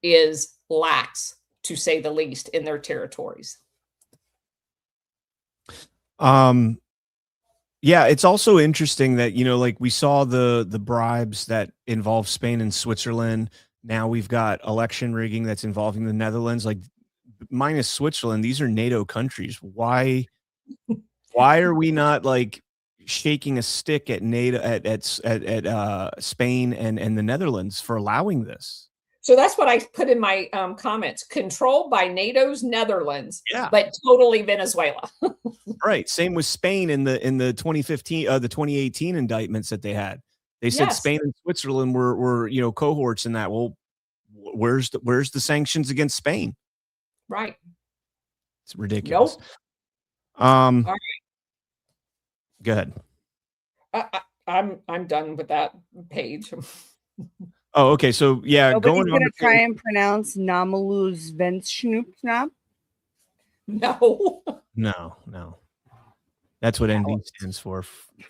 is lax, to say the least, in their territories. Yeah, it's also interesting that, like we saw the bribes that involve Spain and Switzerland. Now we've got election rigging that's involving the Netherlands, like minus Switzerland. These are NATO countries. Why are we not like shaking a stick at NATO at Spain and the Netherlands for allowing this? So that's what I put in my comments. Controlled by NATO's Netherlands, Yeah, but totally Venezuela. Right. Same with Spain in the 2015 the 2018 indictments that they had. They said Spain and Switzerland were cohorts in that. Well, where's the sanctions against Spain? Right. It's ridiculous. Nope. All right. Go ahead. I'm done with that page. Oh, okay. So yeah, nobody's going to try and pronounce Namaluz Ventsnoopsnap. No. That's what NV stands for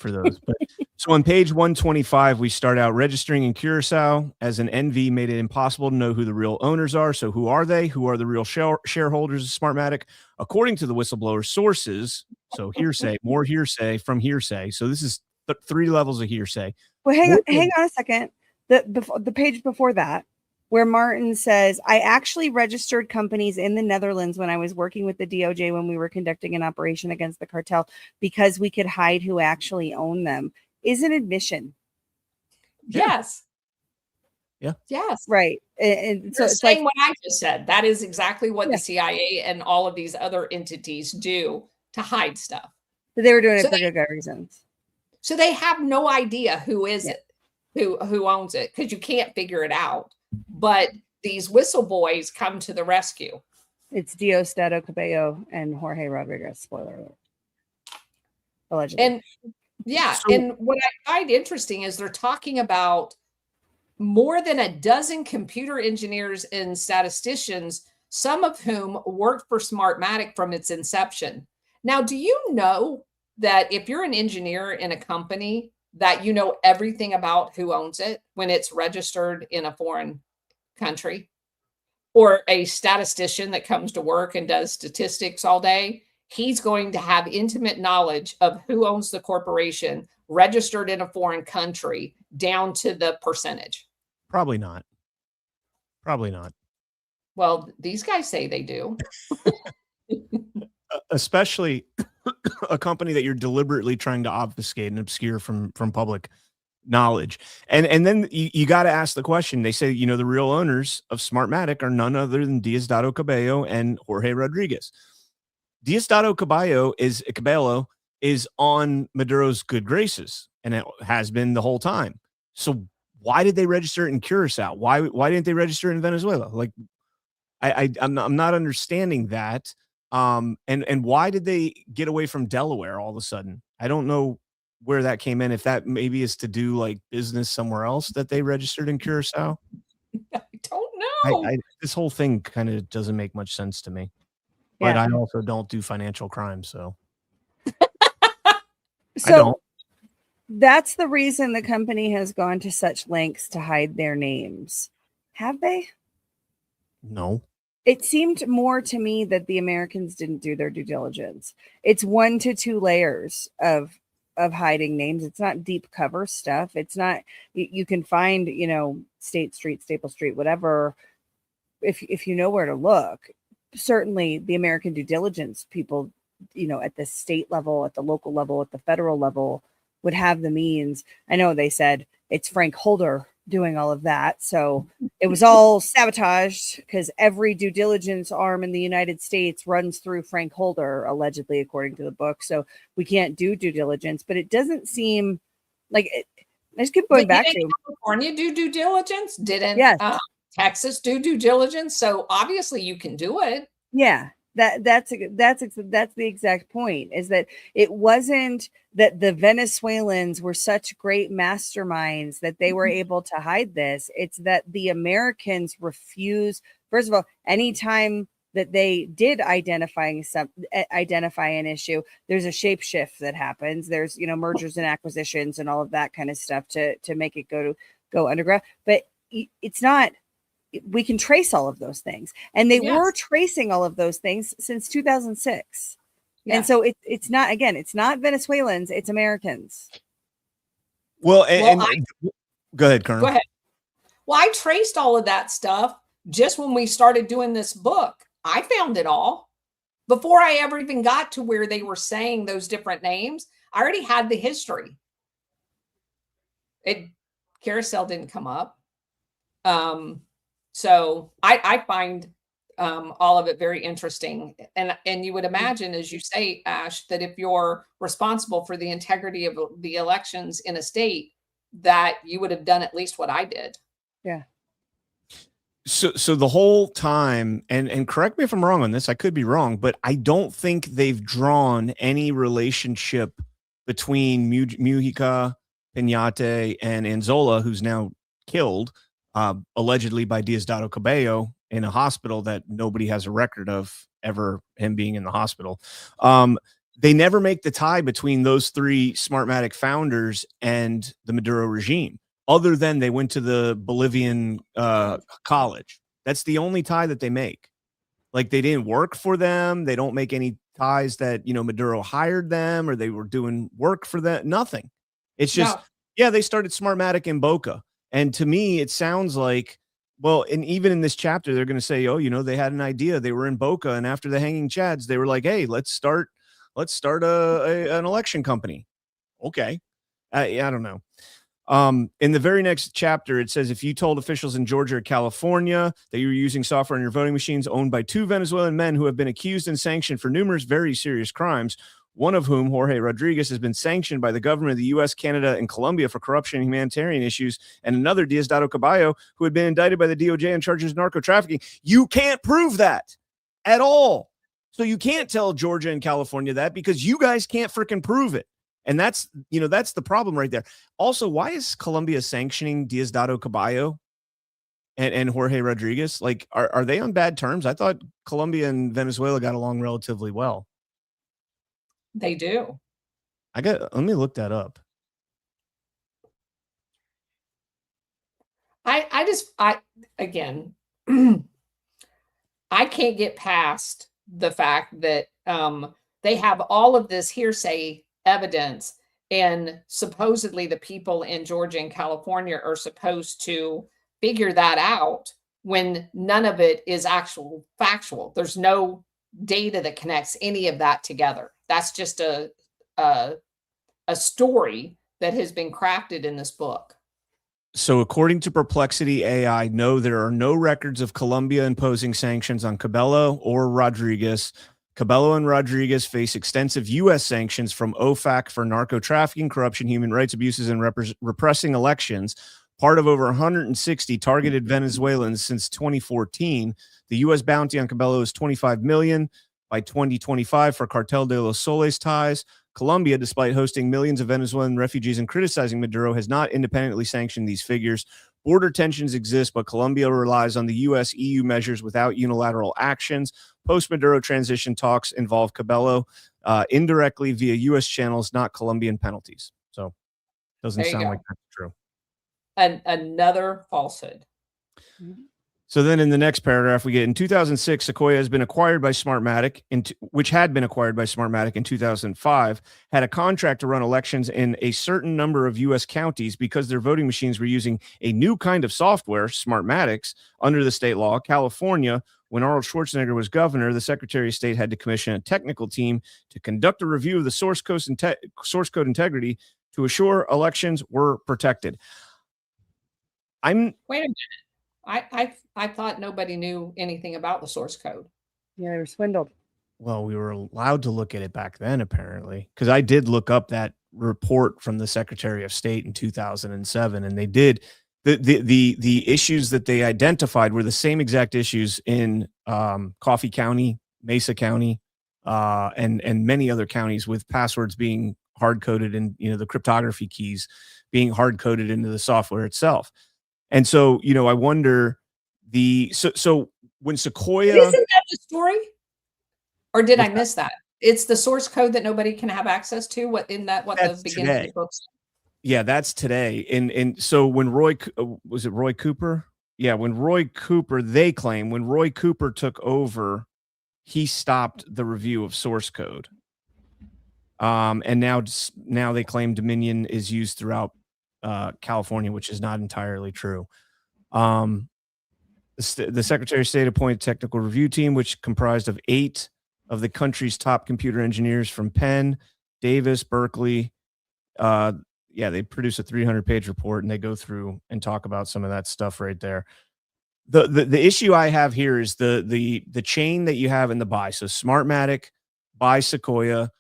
those. But so on page 125, we start out registering in Curacao as an NV made it impossible to know who the real owners are. So who are they? Who are the real shareholders of Smartmatic? According to the whistleblower sources, so hearsay, more hearsay from hearsay. So this is 3 levels of hearsay. Well, hang on a second. The page before that, where Martin says, I actually registered companies in the Netherlands when I was working with the DOJ when we were conducting an operation against the cartel because we could hide who actually owned them, is an admission. Yes. Yeah. Yes. Right. And so it's like what I just said. That is exactly what the CIA and all of these other entities do to hide stuff. But they were doing it for good reasons. So they have no idea who is it, who owns it, because you can't figure it out. But these whistleboys come to the rescue. It's Diosdado Cabello and Jorge Rodriguez. Spoiler alert. Allegedly. And and what I find interesting is they're talking about more than a dozen computer engineers and statisticians, some of whom worked for Smartmatic from its inception. Now, do you know that if you're an engineer in a company, that you know everything about who owns it when it's registered in a foreign country? Or a statistician that comes to work and does statistics all day, he's going to have intimate knowledge of who owns the corporation registered in a foreign country down to the percentage. Probably not. Well, these guys say they do. Especially a company that you're deliberately trying to obfuscate and obscure from public knowledge. And then you got to ask the question. They say, the real owners of Smartmatic are none other than Diosdado Cabello and Jorge Rodriguez. Diosdado Cabello is on Maduro's good graces, and it has been the whole time. So why did they register it in Curacao? Why didn't they register it in Venezuela? Like, I'm not understanding that. And why did they get away from Delaware all of a sudden? I don't know where that came in. If that maybe is to do like business somewhere else that they registered in Curacao. I don't know. This whole thing kind of doesn't make much sense to me. But I also don't do financial crime, so. I don't. That's the reason the company has gone to such lengths to hide their names. Have they? No. It seemed more to me that the Americans didn't do their due diligence. It's 1 to 2 layers of hiding names. It's not deep cover stuff. It's not, you can find, State Street, Staple Street, whatever, if you know where to look. Certainly the American due diligence people, at the state level, at the local level, at the federal level would have the means. I know they said it's Frank Holder doing all of that. So it was all sabotaged because every due diligence arm in the United States runs through Frank Holder, allegedly, according to the book. So we can't do due diligence, but it doesn't seem like it. I just keep going back to California do due diligence. Didn't yes. Texas do due diligence? So obviously you can do it. Yeah. That's the exact point, is that it wasn't that the Venezuelans were such great masterminds that they were able to hide this. It's that the Americans refuse. First of all, anytime that they did identify an issue, there's a shapeshift that happens. There's, mergers and acquisitions and all of that kind of stuff to make it go underground. But it's not. We can trace all of those things, and they were tracing all of those things since 2006. Yeah. And so it's not, again, it's not Venezuelans, it's Americans. Well, go ahead, Colonel. Go ahead. Well, I traced all of that stuff just when we started doing this book. I found it all before I ever even got to where they were saying those different names. I already had the history. Carousel didn't come up. So I find all of it very interesting. And you would imagine, as you say, Ash, that if you're responsible for the integrity of the elections in a state, that you would have done at least what I did. Yeah. So the whole time, and correct me if I'm wrong on this, I could be wrong, but I don't think they've drawn any relationship between Mujica, Piñate, and Anzola, who's now killed, allegedly by Diosdado Cabello in a hospital that nobody has a record of ever him being in the hospital. They never make the tie between those three Smartmatic founders and the Maduro regime, other than they went to the Bolivian college. That's the only tie that they make. Like, they didn't work for them. They don't make any ties that, Maduro hired them or they were doing work for them. Nothing. It's just, they started Smartmatic in Boca. And to me, it sounds like, well, and even in this chapter, they're going to say, they had an idea. They were in Boca, and after the Hanging Chads, they were like, hey, let's start an election company. Okay. I don't know. In the very next chapter, it says, if you told officials in Georgia or California that you were using software on your voting machines owned by two Venezuelan men who have been accused and sanctioned for numerous very serious crimes, one of whom, Jorge Rodriguez, has been sanctioned by the government of the U.S., Canada, and Colombia for corruption and humanitarian issues, and another, Diosdado Cabello, who had been indicted by the DOJ on charges of narco-trafficking. You can't prove that at all. So you can't tell Georgia and California that, because you guys can't freaking prove it. And that's the problem right there. Also, why is Colombia sanctioning Diosdado Cabello and Jorge Rodriguez? Like, are they on bad terms? I thought Colombia and Venezuela got along relatively well. They do. Let me look that up. Again, I can't get past the fact that they have all of this hearsay evidence, and supposedly the people in Georgia and California are supposed to figure that out when none of it is actual factual. There's no data that connects any of that together. That's just a story that has been crafted in this book. So according to Perplexity AI, no, there are no records of Colombia imposing sanctions on Cabello or Rodriguez. Cabello and Rodriguez face extensive U.S. sanctions from OFAC for narco-trafficking, corruption, human rights abuses, and repressing elections, part of over 160 targeted Venezuelans since 2014. The U.S. bounty on Cabello is $25 million by 2025 for Cartel de los Soles ties. Colombia, despite hosting millions of Venezuelan refugees and criticizing Maduro, has not independently sanctioned these figures. Border tensions exist, but Colombia relies on the U.S.-EU measures without unilateral actions. Post-Maduro transition talks involve Cabello indirectly via U.S. channels, not Colombian penalties. So doesn't sound like that's true. Another falsehood. So then in the next paragraph, we get, in 2006, Sequoia has been acquired by Smartmatic, which had been acquired by Smartmatic in 2005, had a contract to run elections in a certain number of U.S. counties because their voting machines were using a new kind of software, Smartmatics, under the state law. California, when Arnold Schwarzenegger was governor, the Secretary of State had to commission a technical team to conduct a review of the source code integrity to assure elections were protected. I'm Wait a minute. I thought nobody knew anything about the source code. Yeah, they were swindled. well, we were allowed to look at it back then, apparently, because I did look up that report from the Secretary of State in 2007, and they did the issues that they identified were the same exact issues in Coffee County, Mesa County, and many other counties, with passwords being hard coded and the cryptography keys being hard coded into the software itself. And so, I wonder so when Sequoia, Isn't that the story? Or did I miss that? It's the source code that nobody can have access to. What the beginning of the books? Yeah, that's today. And so when was it Roy Cooper? Yeah, when Roy Cooper, they claim when Roy Cooper took over, he stopped the review of source code. And now they claim Dominion is used throughout California, which is not entirely true. The Secretary of State appointed technical review team, which comprised of 8 of the country's top computer engineers from Penn, Davis, Berkeley. They produce a 300-page report, and they go through and talk about some of that stuff right there. The issue I have here is the chain that you have in the buy. So Smartmatic buys Sequoia.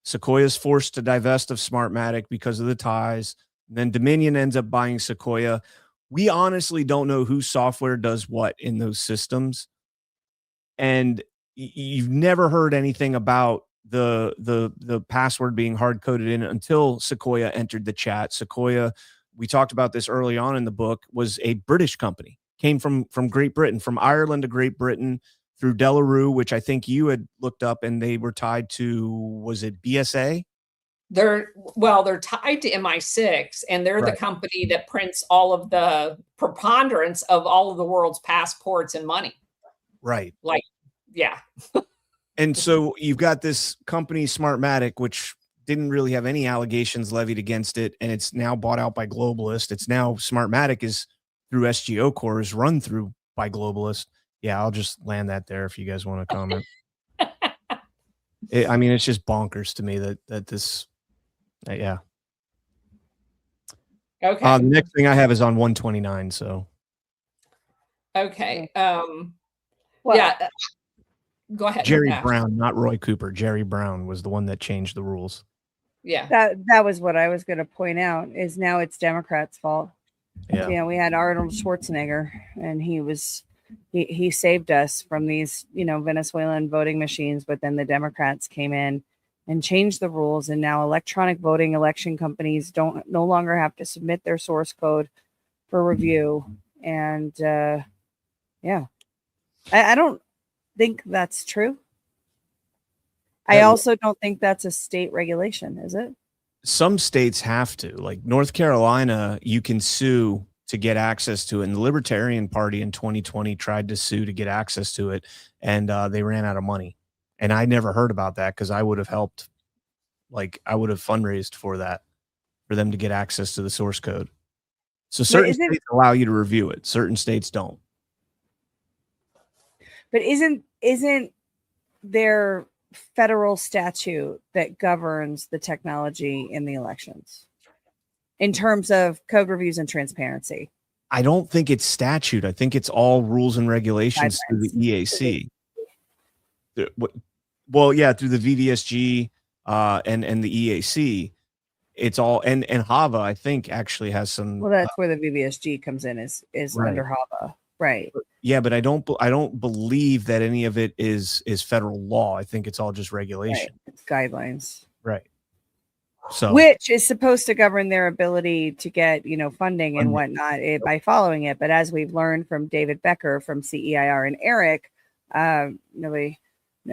Sequoia's forced to divest of Smartmatic because of the ties. And then Dominion ends up buying Sequoia. We honestly don't know whose software does what in those systems. And you've never heard anything about the password being hard coded in until Sequoia entered the chat. Sequoia, we talked about this early on in the book, was a British company, came from Great Britain, from Ireland to Great Britain through Delarue, which I think you had looked up, and they were tied to, was it BSA? They're tied to MI6, and they're Right. the company that prints all of the preponderance of all of the world's passports and money. Right. Yeah. And so you've got this company, Smartmatic, which didn't really have any allegations levied against it, and it's now bought out by Globalist. It's now Smartmatic is through SGO Core, is run through by Globalist. Yeah, I'll just land that there if you guys want to comment. It's just bonkers to me that this, yeah. Okay. The next thing I have is on 129. So. Okay. Well, Yeah. Go ahead. Jerry Ash. Brown, not Roy Cooper. Jerry Brown was the one that changed the rules. Yeah. that was what I was going to point out, is now it's Democrats' fault. Yeah. We had Arnold Schwarzenegger, and he saved us from these, Venezuelan voting machines, but then the Democrats came in and changed the rules, and now electronic voting election companies no longer have to submit their source code for review. And I don't think that's true. I also don't think that's a state regulation, is it? Some states have to, like North Carolina, you can sue to get access to it. And the Libertarian Party in 2020 tried to sue to get access to it, and they ran out of money. And I never heard about that because I would have helped. I would have fundraised for that, for them to get access to the source code. So certain states allow you to review it. Certain states don't. But isn't there federal statute that governs the technology in the elections in terms of code reviews and transparency? I don't think it's statute. I think it's all rules and regulations through the EAC. Well, yeah, through the VVSG and the EAC. It's all and Hava, I think, actually has some. Well, that's where the VVSG comes in, is right. under Hava, right? Yeah, but I don't believe that any of it is federal law. I think it's all just regulation. Right. It's guidelines, right? So, which is supposed to govern their ability to get funding and whatnot by following it. But as we've learned from David Becker from CEIR and Eric,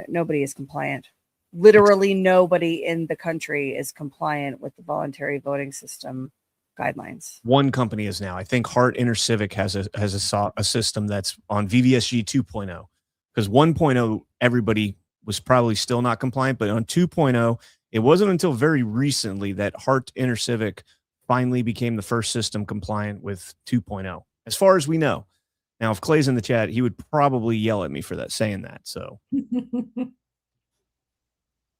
nobody is compliant. Literally nobody in the country is compliant with the voluntary voting system guidelines. One company is now. I think Hart InterCivic has a system that's on VVSG 2.0, because 1.0 everybody was probably still not compliant, but on 2.0 it wasn't until very recently that Hart InterCivic finally became the first system compliant with 2.0, as far as we know. Now, if Clay's in the chat, he would probably yell at me for saying that. So.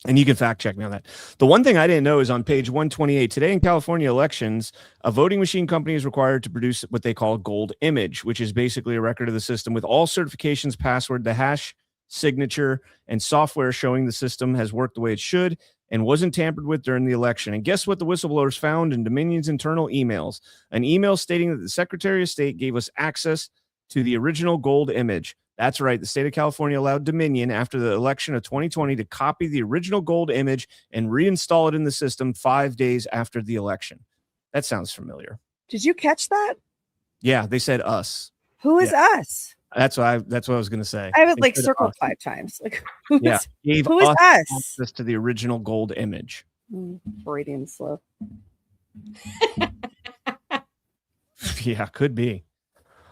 And you can fact check me on that. The one thing I didn't know is on page 128, today in California elections, a voting machine company is required to produce what they call a gold image, which is basically a record of the system with all certifications, password, the hash, signature, and software showing the system has worked the way it should and wasn't tampered with during the election. And guess what the whistleblowers found in Dominion's internal emails? An email stating that the Secretary of State gave us access to the original gold image. That's right. The state of California allowed Dominion after the election of 2020 to copy the original gold image and reinstall it in the system 5 days after the election. That sounds familiar. Did you catch that? Yeah, they said us. Who is us? That's what I was going to say. I would They like said circled us. 5 times. Like, who Yeah, is gave who is us us? access to the original gold image. Freudian slip. Yeah, could be.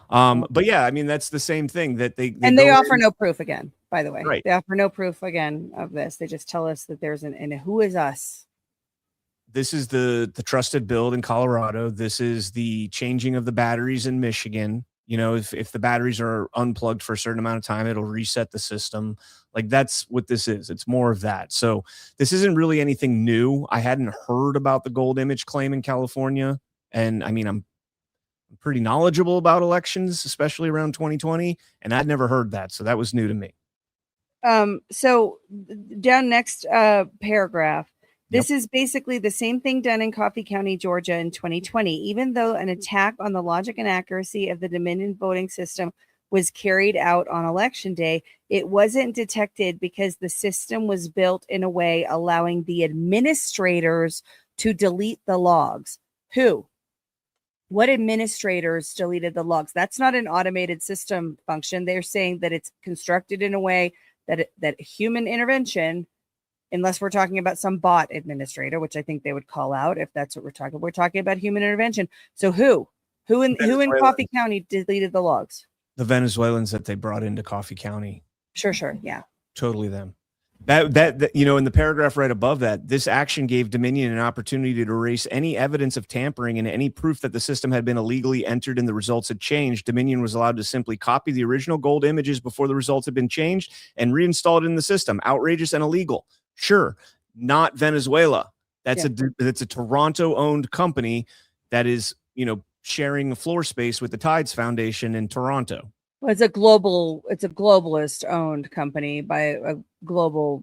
But yeah, I mean, that's the same thing that they offer no proof again, by the way. Right. They offer no proof again of this. They just tell us that there's and who is us? This is the trusted build in Colorado. This is the changing of the batteries in Michigan. You know, if the batteries are unplugged for a certain amount of time, it'll reset the system. Like, that's what this is. It's more of that. So this isn't really anything new. I hadn't heard about the gold image claim in California. And I mean, I'm pretty knowledgeable about elections, especially around 2020. And I'd never heard that. So that was new to me. So down next paragraph, this Yep. is basically the same thing done in Coffee County, Georgia in 2020. Even though an attack on the logic and accuracy of the Dominion voting system was carried out on election day, it wasn't detected because the system was built in a way allowing the administrators to delete the logs. Who? What administrators deleted the logs? That's not an automated system function. They're saying that it's constructed in a way that human intervention, unless we're talking about some bot administrator, which I think they would call out if that's what we're talking about. We're talking about human intervention. So who in Coffee County deleted the logs? The Venezuelans that they brought into Coffee County. Sure. Yeah. Totally them. That you know, in the paragraph right above that, this action gave Dominion an opportunity to erase any evidence of tampering and any proof that the system had been illegally entered and the results had changed. Dominion was allowed to simply copy the original gold images before the results had been changed and reinstall it in the system. Outrageous and illegal. Sure, not Venezuela. That's a Toronto-owned company that is, you know, sharing a floor space with the Tides Foundation in Toronto. Well, it's a globalist owned company by a global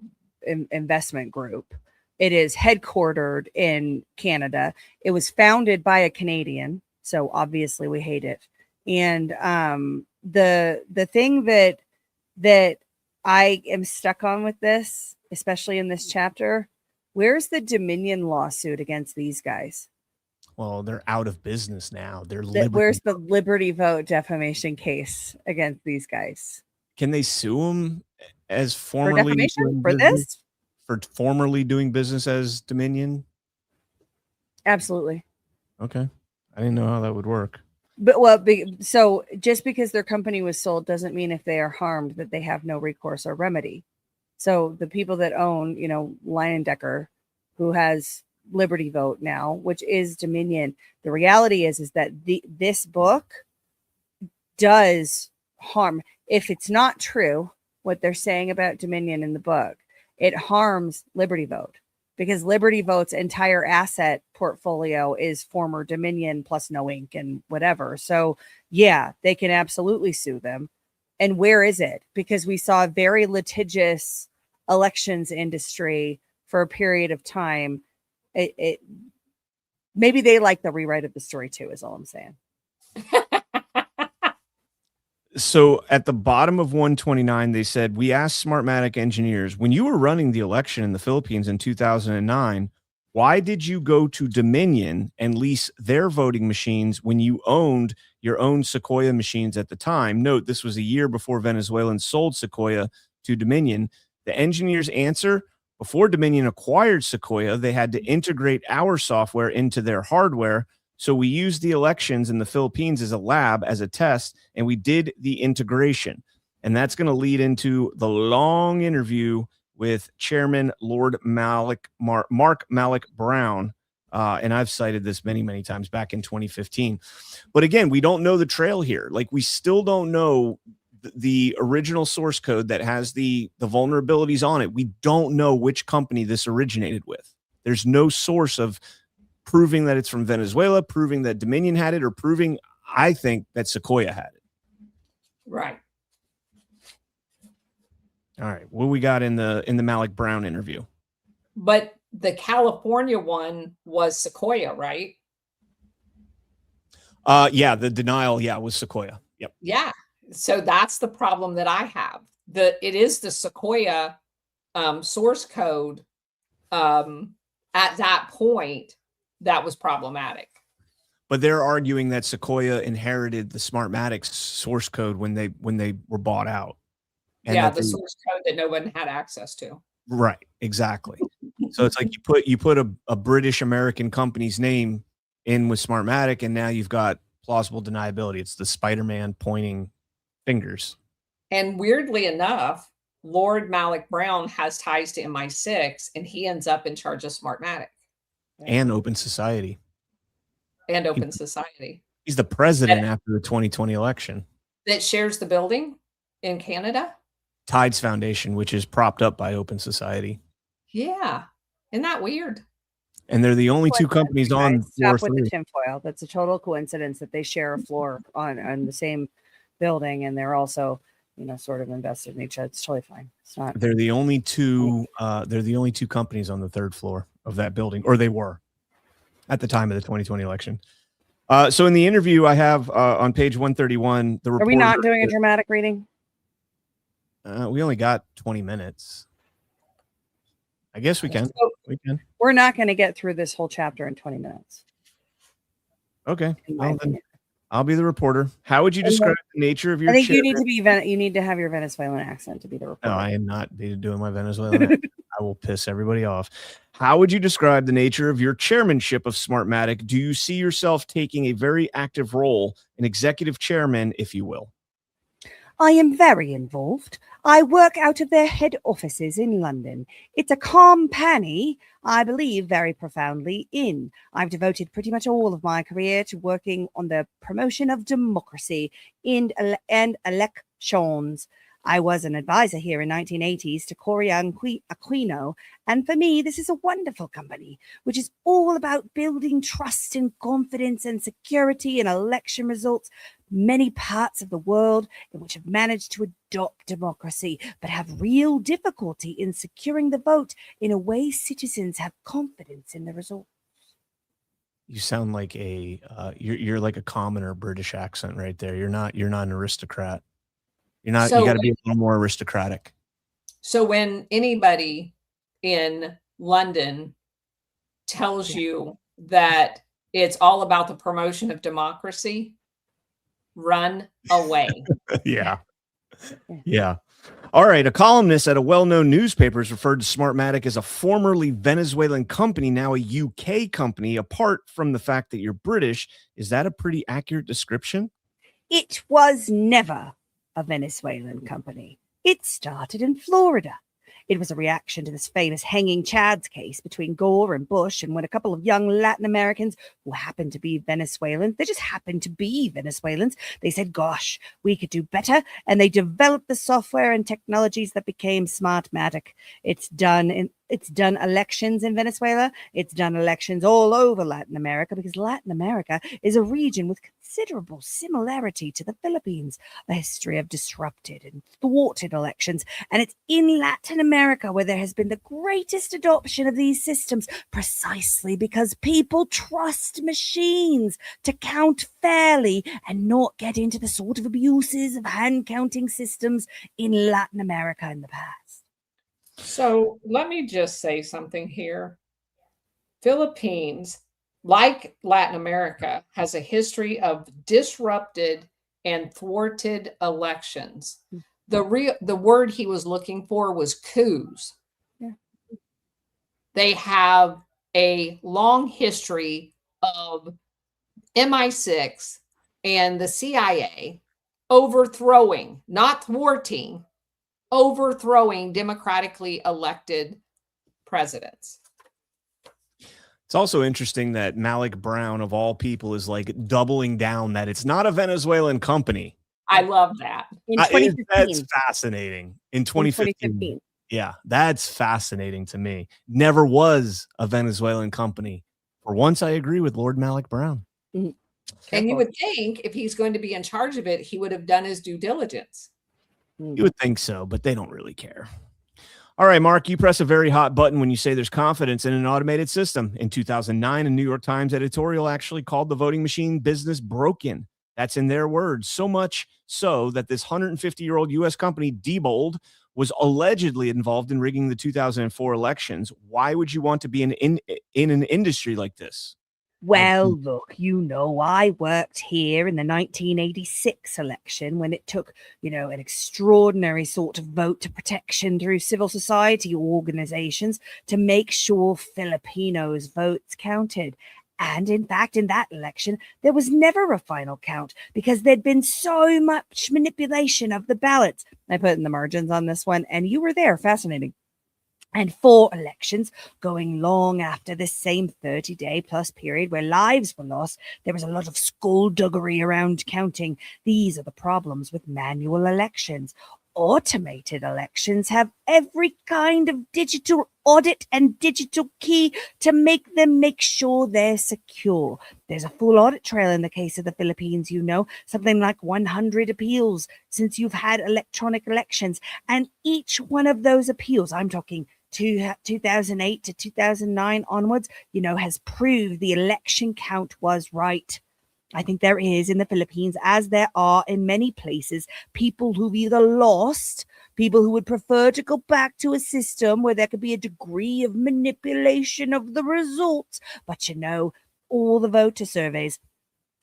investment group. It is headquartered in Canada. It was founded by a Canadian, so obviously we hate it. And the thing that I am stuck on with this, especially in this chapter, where's the Dominion lawsuit against these guys? Well, they're out of business now. Where's the Liberty Vote defamation case against these guys? Can they sue them as For defamation? For this? For formerly doing business as Dominion? Absolutely. Okay. I didn't know how that would work. But so just because their company was sold doesn't mean if they are harmed that they have no recourse or remedy. So the people that own, you know, Lion Decker, who has Liberty Vote now, which is Dominion, the reality is that this book does harm. If it's not true what they're saying about Dominion in the book, it harms Liberty Vote, because Liberty Vote's entire asset portfolio is former Dominion plus no ink and whatever. So yeah, they can absolutely sue them. And where is it? Because we saw a very litigious elections industry for a period of time. It maybe they like the rewrite of the story too, is all I'm saying. So at the bottom of 129, they said, we asked Smartmatic engineers, when you were running the election in the Philippines in 2009, why did you go to Dominion and lease their voting machines when you owned your own Sequoia machines at the time? Note, this was a year before Venezuelans sold Sequoia to Dominion. The engineers answer, before Dominion acquired Sequoia, they had to integrate our software into their hardware. So we used the elections in the Philippines as a lab, as a test, and we did the integration. And that's going to lead into the long interview with Chairman Lord Mark Malloch-Brown. And I've cited this many, many times back in 2015. But again, we don't know the trail here. Like, we still don't know, the original source code that has the vulnerabilities on it, we don't know which company this originated with. There's no source of proving that it's from Venezuela, proving that Dominion had it, or proving, I think, that Sequoia had it. Right. All right. What we got in the Malloch-Brown interview? But the California one was Sequoia, right? Yeah, the denial, was Sequoia. Yep. Yeah. So that's the problem that I have. It is the Sequoia source code at that point that was problematic. But they're arguing that Sequoia inherited the Smartmatic source code when they were bought out. And yeah, the source code that no one had access to. Right, exactly. So it's like you put a British American company's name in with Smartmatic, and now you've got plausible deniability. It's the Spider-Man pointing fingers. And weirdly enough, Lord Malloch-Brown has ties to MI6, and he ends up in charge of Smartmatic and Open Society. And Open Society. He's the president after the 2020 election. That shares the building in Canada? Tides Foundation, which is propped up by Open Society. Yeah. Isn't that weird? And they're the only two companies on floor three. With the tinfoil. That's a total coincidence that they share a floor on the same building, and they're also, sort of invested in each other. It's totally fine. It's not. They're the only two. They're the only two companies on the third floor of that building, or they were at the time of the 2020 election. So in the interview, I have on page 131. The reporter, are we not doing a dramatic reading? We only got 20 minutes. I guess we can. So we're not going to get through this whole chapter in 20 minutes. Okay. Well, then I'll be the reporter. How would you describe the nature of your? I think you need to be. You need to have your Venezuelan accent to be the reporter. No, I am not doing my Venezuelan accent. I will piss everybody off. How would you describe the nature of your chairmanship of Smartmatic? Do you see yourself taking a very active role, an executive chairman, if you will? I am very involved. I work out of their head offices in London. It's a company I believe very profoundly in. I've devoted pretty much all of my career to working on the promotion of democracy and elections. I was an advisor here in 1980s to Corian Aquino, and for me, this is a wonderful company, which is all about building trust and confidence and security in election results. Many parts of the world in which have managed to adopt democracy, but have real difficulty in securing the vote in a way citizens have confidence in the results. You sound like you're like a commoner British accent right there. You're not an aristocrat. You're not. So you got to be a little more aristocratic. So when anybody in London tells you that it's all about the promotion of democracy, run away. Yeah. All right. A columnist at a well-known newspaper has referred to Smartmatic as a formerly Venezuelan company, now a UK company. Apart from the fact that you're British, is that a pretty accurate description? It was never a Venezuelan company. It started in Florida. It was a reaction to this famous hanging Chads case between Gore and Bush, and when a couple of young Latin Americans who happened to be Venezuelans, they just happened to be Venezuelans, they said, gosh, we could do better, and they developed the software and technologies that became Smartmatic. It's done elections in Venezuela. It's done elections all over Latin America, because Latin America is a region with considerable similarity to the Philippines, a history of disrupted and thwarted elections. And it's in Latin America where there has been the greatest adoption of these systems, precisely because people trust machines to count fairly and not get into the sort of abuses of hand counting systems in Latin America in the past. So let me just say something here. Philippines, like Latin America, has a history of disrupted and thwarted elections. The word he was looking for was coups. Yeah. They have a long history of MI6 and the CIA overthrowing, not thwarting, overthrowing democratically elected presidents. It's also interesting that Malloch-Brown, of all people, is like doubling down that it's not a Venezuelan company. I love that. In That's 2015. fascinating. In In 2015. 2015. Yeah, that's fascinating to me. Never was a Venezuelan company. For once, I agree with Lord Malloch-Brown. And you Careful. would think if he's going to be in charge of it, he would have done his due diligence. You would think so, but they don't really care. All right, Mark, you press a very hot button when you say there's confidence in an automated system. In 2009, a New York Times editorial actually called the voting machine business broken. That's in their words. So much so that this 150-year-old U.S. company, Diebold, was allegedly involved in rigging the 2004 elections. Why would you want to be in an industry like this? Well, look, I worked here in the 1986 election when it took, an extraordinary sort of vote to protection through civil society organizations to make sure Filipinos' votes counted. And in fact, in that election, there was never a final count because there'd been so much manipulation of the ballots. I put in the margins on this one, and you were there. Fascinating. And 4 elections going long after this same 30-day plus period where lives were lost, there was a lot of skullduggery around counting. These are the problems with manual elections. Automated elections have every kind of digital audit and digital key to make sure they're secure. There's a full audit trail in the case of the Philippines, something like 100 appeals since you've had electronic elections. And each one of those appeals, I'm talking 2008 to 2009 onwards, has proved the election count was right. I think there is in the Philippines, as there are in many places, people who've either lost, people who would prefer to go back to a system where there could be a degree of manipulation of the results. But all the voter surveys.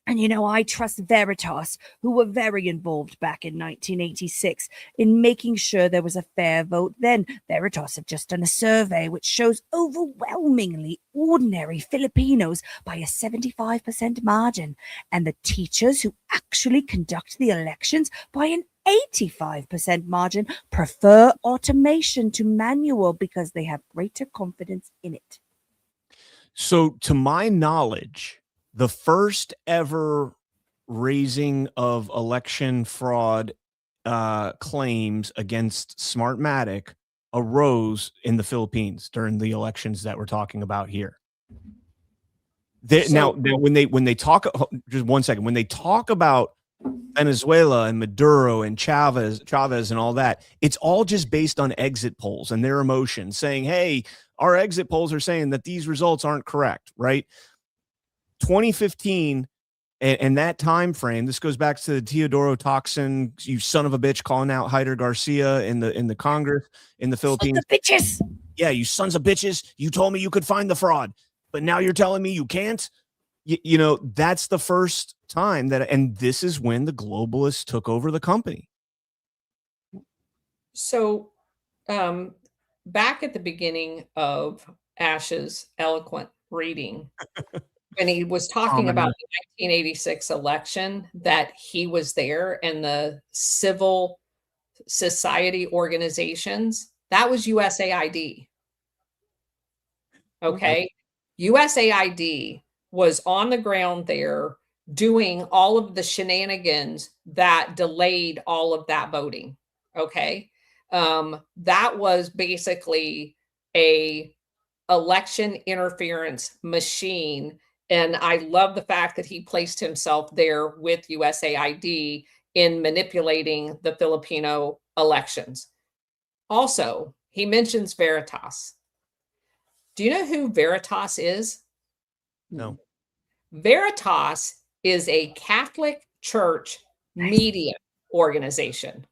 And I trust Veritas, who were very involved back in 1986 in making sure there was a fair vote then. Veritas have just done a survey which shows overwhelmingly ordinary Filipinos by a 75% margin. And the teachers who actually conduct the elections by an 85% margin prefer automation to manual because they have greater confidence in it. So to my knowledge, the first ever raising of election fraud claims against Smartmatic arose in the Philippines during the elections that we're talking about here. Now, when they talk, just 1 second, when they talk about Venezuela and Maduro and Chavez and all that, it's all just based on exit polls and their emotions, saying, "Hey, our exit polls are saying that these results aren't correct," right? 2015 and that time frame, this goes back to the Teodoro toxin, you son of a bitch, calling out Hyder Garcia in the Congress in the Philippines. Bitches. Yeah, you sons of bitches. You told me you could find the fraud, but now you're telling me you can't. That's the first time and this is when the globalists took over the company. So, back at the beginning of Ashe's eloquent reading, when he was talking about the 1986 election, that he was there and the civil society organizations, that was USAID. Okay. USAID was on the ground there doing all of the shenanigans that delayed all of that voting. Okay. That was basically a election interference machine. And I love the fact that he placed himself there with USAID in manipulating the Filipino elections. Also, he mentions Veritas. Do you know who Veritas is? No. Veritas is a Catholic Church media organization.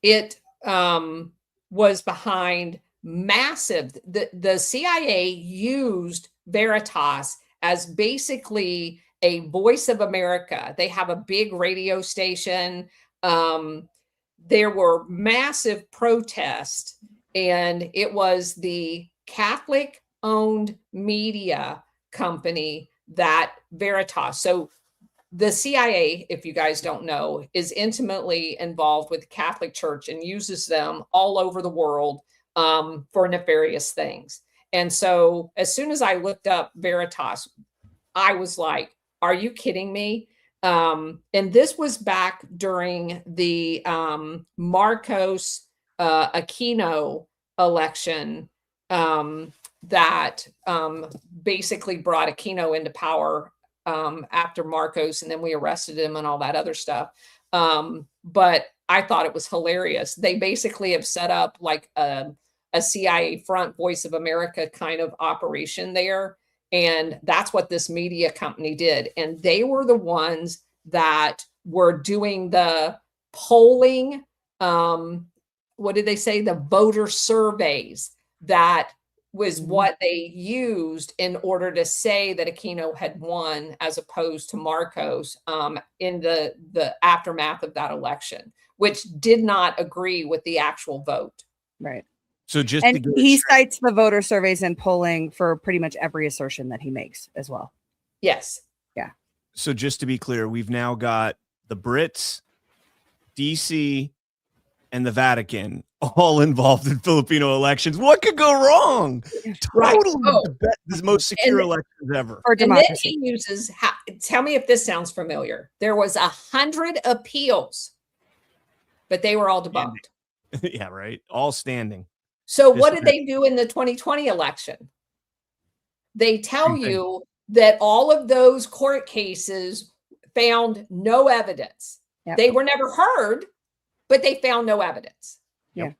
It was behind massive, the CIA used Veritas as basically a voice of America. They have a big radio station. There were massive protests, and it was the Catholic owned media company that Veritas. So the CIA, if you guys don't know, is intimately involved with the Catholic Church and uses them all over the world for nefarious things. And so as soon as I looked up Veritas, I was like, are you kidding me? And this was back during the Marcos Aquino election that basically brought Aquino into power after Marcos, and then we arrested him and all that other stuff. But I thought it was hilarious. They basically have set up like a CIA front Voice of America kind of operation there. And that's what this media company did. And they were the ones that were doing the polling. What did they say? The voter surveys. That was what they used in order to say that Aquino had won as opposed to Marcos in the aftermath of that election, which did not agree with the actual vote. Right. So he cites the voter surveys and polling for pretty much every assertion that he makes as well. Yes. Yeah. So just to be clear, we've now got the Brits, DC, and the Vatican all involved in Filipino elections. What could go wrong? Right. Totally the most secure elections ever. For democracy. And then he uses, tell me if this sounds familiar. There was 100 appeals, but they were all debunked. Yeah, right. All standing. So what did they do in the 2020 election? They tell you that all of those court cases found no evidence. Yep. They were never heard, but they found no evidence. Yeah.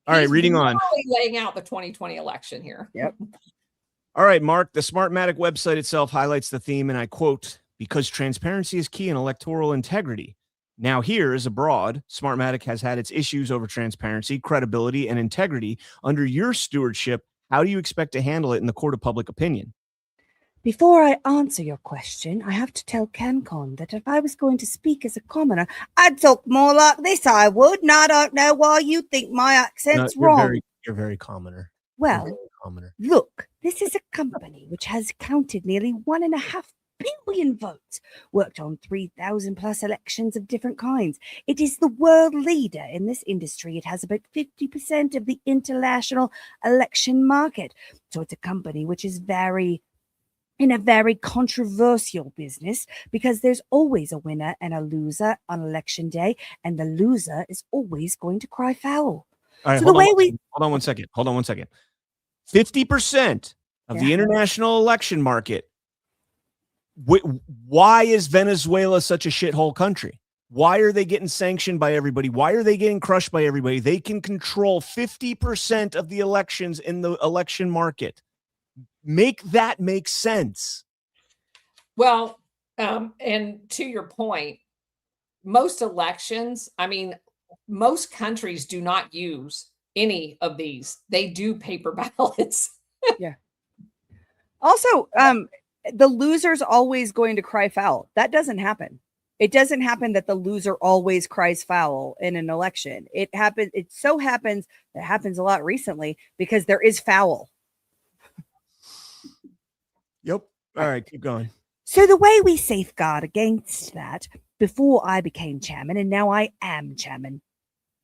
All right, reading on. Laying out the 2020 election here. Yep. All right, Mark, the Smartmatic website itself highlights the theme, and I quote, "Because transparency is key in electoral integrity. Now here as abroad, Smartmatic has had its issues over transparency, credibility, and integrity. Under your stewardship, how do you expect to handle it in the court of public opinion?" Before I answer your question, I have to tell CannCon that if I was going to speak as a commoner, I'd talk more like this, I would, and I don't know why you think my accent's wrong. You're very commoner. Well, look, this is a company which has counted nearly 1.5 billion votes, worked on 3,000 plus elections of different kinds. It is the world leader in this industry. It has about 50% of the international election market. So it's a company which is in a very controversial business, because there's always a winner and a loser on election day, and the loser is always going to cry foul. All right, so hold on one second. 50% of the international election market. Why is Venezuela such a shithole country? Why are they getting sanctioned by everybody? Why are they getting crushed by everybody? They can control 50% of the elections in the election market. Make that make sense. Well, and to your point, most elections, I mean, most countries do not use any of these. They do paper ballots. Yeah. Also, the loser's always going to cry foul. That doesn't happen. It doesn't happen that the loser always cries foul in an election. It happens. It so happens that happens a lot recently because there is foul. Yep. All right, keep going. So the way we safeguard against that, before I became chairman, and now I am chairman,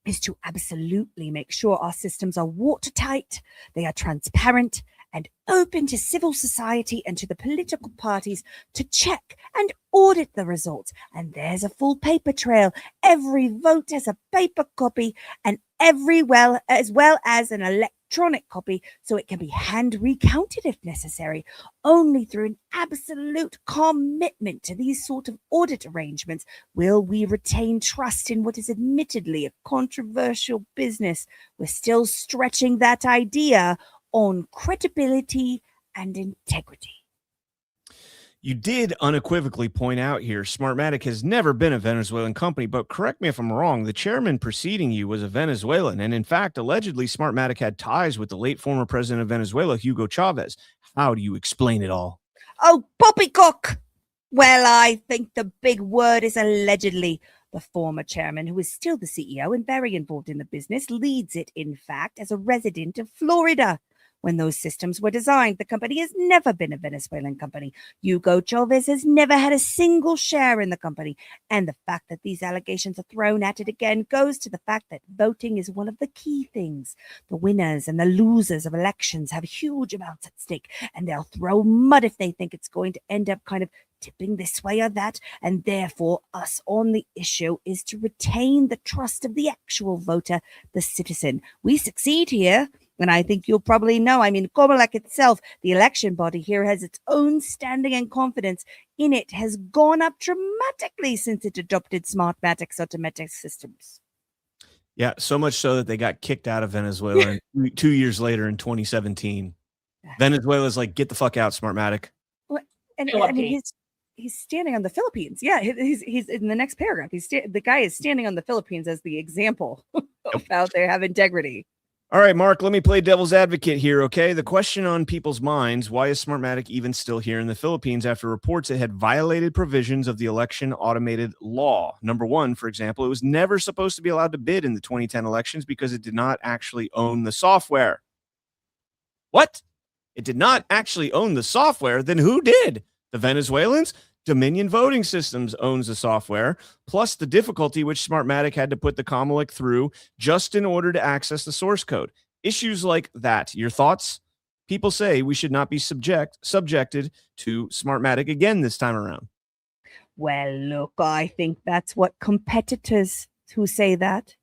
is to absolutely make sure our systems are watertight, they are transparent, and open to civil society and to the political parties to check and audit the results. And there's a full paper trail. Every vote has a paper copy, and as well as an electronic copy, so it can be hand recounted if necessary. Only through an absolute commitment to these sort of audit arrangements will we retain trust in what is admittedly a controversial business. We're still stretching that idea on credibility and integrity. You did unequivocally point out here, Smartmatic has never been a Venezuelan company, but correct me if I'm wrong, the chairman preceding you was a Venezuelan, and in fact, allegedly, Smartmatic had ties with the late former president of Venezuela, Hugo Chavez. How do you explain it all? Oh, poppycock! Well, I think the big word is allegedly. The former chairman, who is still the CEO and very involved in the business, leads it, in fact, as a resident of Florida. When those systems were designed, the company has never been a Venezuelan company. Hugo Chavez has never had a single share in the company. And the fact that these allegations are thrown at it again goes to the fact that voting is one of the key things. The winners and the losers of elections have huge amounts at stake, and they'll throw mud if they think it's going to end up kind of tipping this way or that, and therefore us on the issue is to retain the trust of the actual voter, the citizen. We succeed here, and I think you'll probably know, I mean, Comelec itself, the election body here, has its own standing and confidence in it has gone up dramatically since it adopted Smartmatic's automatic systems. Yeah, so much so that they got kicked out of Venezuela 2 years later in 2017. Venezuela's like, get the fuck out, Smartmatic. Well, and I mean, he's standing on the Philippines. Yeah, he's in the next paragraph. The guy is standing on the Philippines as the example of how they have integrity. All right, Mark, let me play devil's advocate here, okay? The question on people's minds, why is Smartmatic even still here in the Philippines after reports it had violated provisions of the election automated law? Number one, for example, it was never supposed to be allowed to bid in the 2010 elections because it did not actually own the software. What? It did not actually own the software? Then who did? The Venezuelans? Dominion Voting Systems owns the software, plus the difficulty which Smartmatic had to put the Comelec through just in order to access the source code. Issues like that. Your thoughts? People say we should not be subjected to Smartmatic again this time around. Well, look, I think that's what competitors who say that.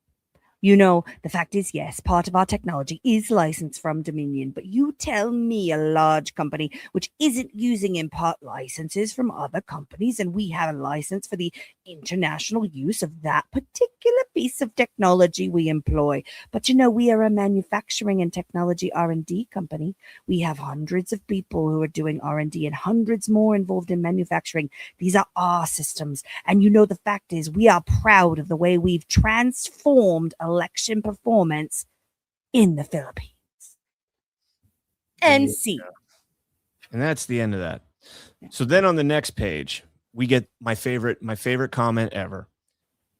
You know, the fact is, yes, part of our technology is licensed from Dominion, but you tell me a large company which isn't using import licenses from other companies, and we have a license for the international use of that particular piece of technology we employ. But you know, we are a manufacturing and technology R&D company. We have hundreds of people who are doing R&D and hundreds more involved in manufacturing. These are our systems. And you know, the fact is, we are proud of the way we've transformed election performance in the Philippines. NC. And that's the end of that. So then on the next page, we get my favorite comment ever.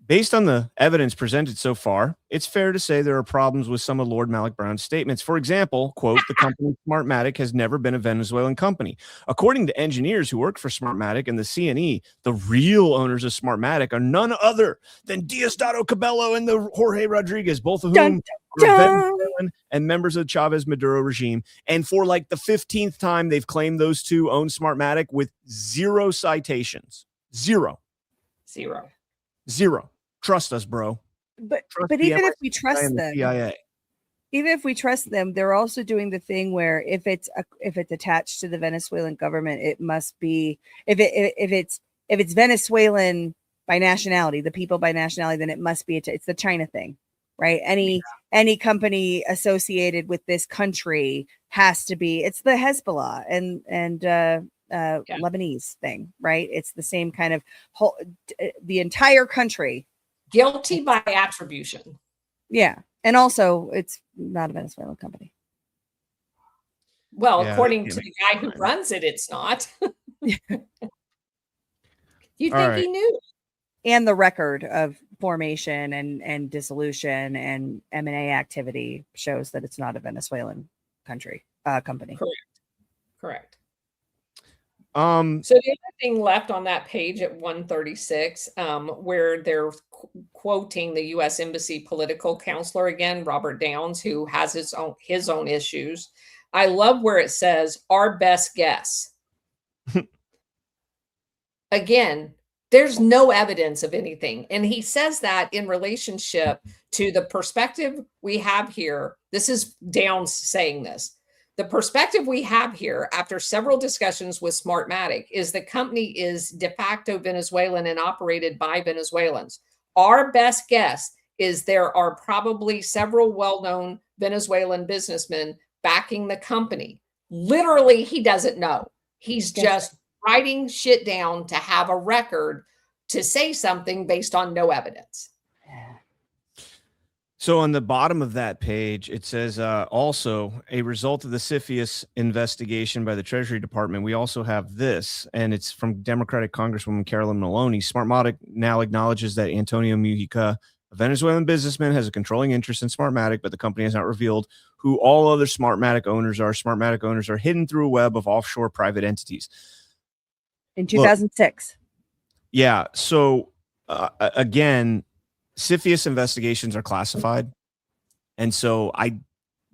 Based on the evidence presented so far, it's fair to say there are problems with some of Lord Malloch-Brown's statements. For example, quote, the company Smartmatic has never been a Venezuelan company. According to engineers who work for Smartmatic and the CNE, the real owners of Smartmatic are none other than Diosdado Cabello and the Jorge Rodriguez, both of whom are Venezuelan and members of the Chavez Maduro regime. And for like the 15th time, they've claimed those two own Smartmatic with zero citations. Zero. Trust us, bro. But even if we trust them, even if we trust them, they're also doing the thing where if it's attached to the Venezuelan government, it must be if it's Venezuelan by nationality, the people by nationality, then it must be it's the China thing, right? Any company associated with this country has to be. It's the Hezbollah and Lebanese thing, right? It's the same kind of whole, the entire country. Guilty by attribution. Yeah. And also, it's not a Venezuelan company. Well, according to the guy who runs it, it's not. You think he knew? And the record of formation and dissolution and M&A activity shows that it's not a Venezuelan company. Correct. So the other thing left on that page at 136, where they're quoting the U.S. Embassy political counselor again, Robert Downs, who has his own issues. I love where it says our best guess. Again, there's no evidence of anything, and he says that in relationship to the perspective we have here. This is Downs saying this. The perspective we have here after several discussions with Smartmatic is the company is de facto Venezuelan and operated by Venezuelans. Our best guess is there are probably several well-known Venezuelan businessmen backing the company. Literally, he doesn't know. He's just writing shit down to have a record to say something based on no evidence. So on the bottom of that page, it says also a result of the CFIUS investigation by the Treasury Department. We also have this, and it's from Democratic Congresswoman Carolyn Maloney. Smartmatic now acknowledges that Antonio Mujica, a Venezuelan businessman, has a controlling interest in Smartmatic, but the company has not revealed who all other Smartmatic owners are. Smartmatic owners are hidden through a web of offshore private entities. In 2006. Yeah. So again, CFIUS investigations are classified. And so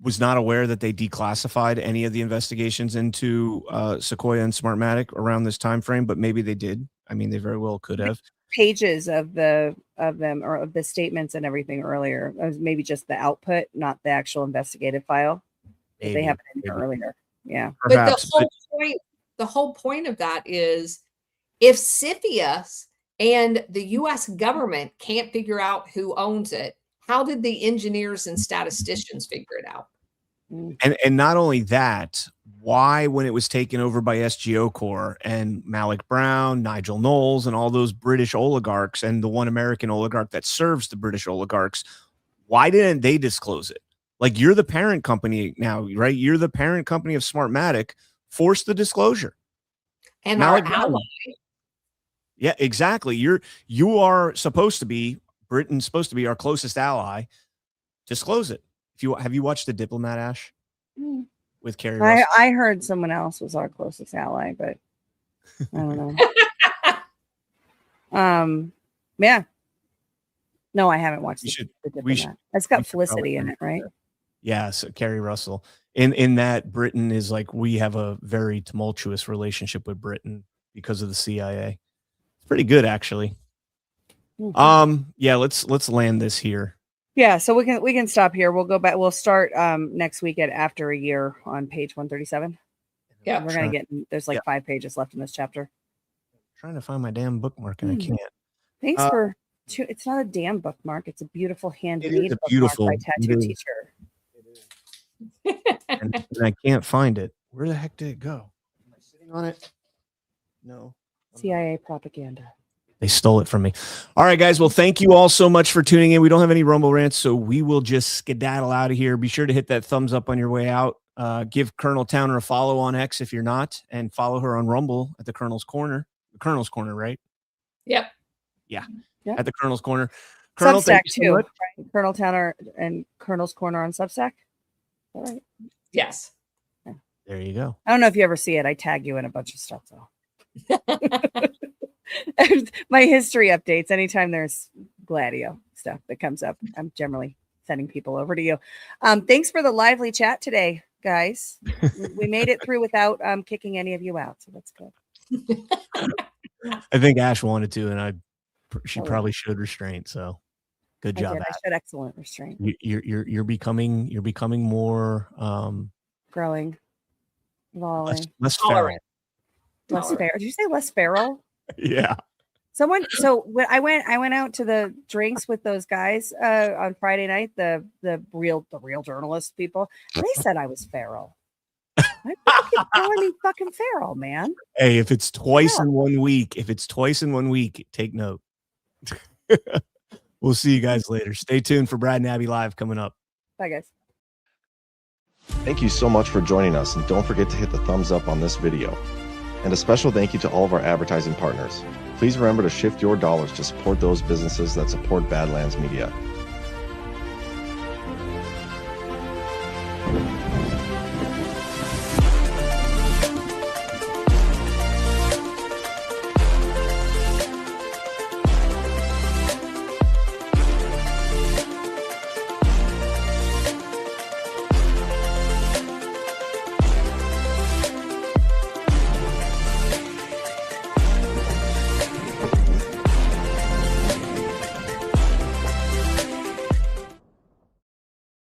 was not aware that they declassified any of the investigations into Sequoia and Smartmatic around this time frame, but maybe they did. I mean, they very well could have. Pages of them or of the statements and everything earlier. It was maybe just the output, not the actual investigative file. Maybe, they have it in here earlier. Yeah. perhaps, but the whole point of that is if CFIUS and the US government can't figure out who owns it, how did the engineers and statisticians figure it out? And not only that, why, when it was taken over by SGO Corps and Malloch-Brown, Nigel Knowles, and all those British oligarchs, and the one American oligarch that serves the British oligarchs, why didn't they disclose it? Like, you're the parent company now, right? You're the parent company of Smartmatic. Force the disclosure. And our ally. Yeah, exactly. You are supposed to be, Britain's supposed to be our closest ally. Disclose it. Have you watched The Diplomat, Ash? With Carrie Russell? I heard someone else was our closest ally, but I don't know. Yeah. No, I haven't watched The Diplomat. It's got Felicity in it, right? Yeah, so Carrie Russell. In that, Britain is like, we have a very tumultuous relationship with Britain because of the CIA. It's pretty good, actually. Yeah, let's land this here. Yeah, so we can stop here. We'll go back. We'll start next week at After a Year on page 137. Yeah, we're gonna get. There's like 5 pages left in this chapter. I'm trying to find my damn bookmark and I can't. Thanks for. It's not a damn bookmark. It's a beautiful handmade beautiful by tattoo teacher. and I can't find it. Where the heck did it go? Am I sitting on it? No. CIA propaganda. They stole it from me. All right, guys. Well, thank you all so much for tuning in. We don't have any Rumble rants, so we will just skedaddle out of here. Be sure to hit that thumbs up on your way out. Give Colonel Towner a follow on X if you're not, and follow her on Rumble at the Colonel's Corner. The Colonel's Corner, right? Yep. Yeah. Yep. At the Colonel's Corner. Colonel, Substack too. Right? Colonel Towner and Colonel's Corner on Substack. All right. Yes. Yeah. There you go. I don't know if you ever see it. I tag you in a bunch of stuff though. My history updates. Anytime there's Gladio stuff that comes up, I'm generally sending people over to you. Thanks for the lively chat today, guys. We made it through without kicking any of you out, so that's good. I think Ash wanted to, and she probably showed restraint. So good job. I showed excellent restraint. You're becoming more growing, evolving, less feral. Less feral. Did you say less feral? Yeah. So when I went out to the drinks with those guys on Friday night, the real journalist people, and they said I was feral. I keep calling me fucking feral, man. Hey, if it's twice in 1 week, take note. We'll see you guys later. Stay tuned for Brad and Abby Live coming up. Bye, guys. Thank you so much for joining us, and don't forget to hit the thumbs up on this video. And a special thank you to all of our advertising partners. Please remember to shift your dollars to support those businesses that support Badlands Media.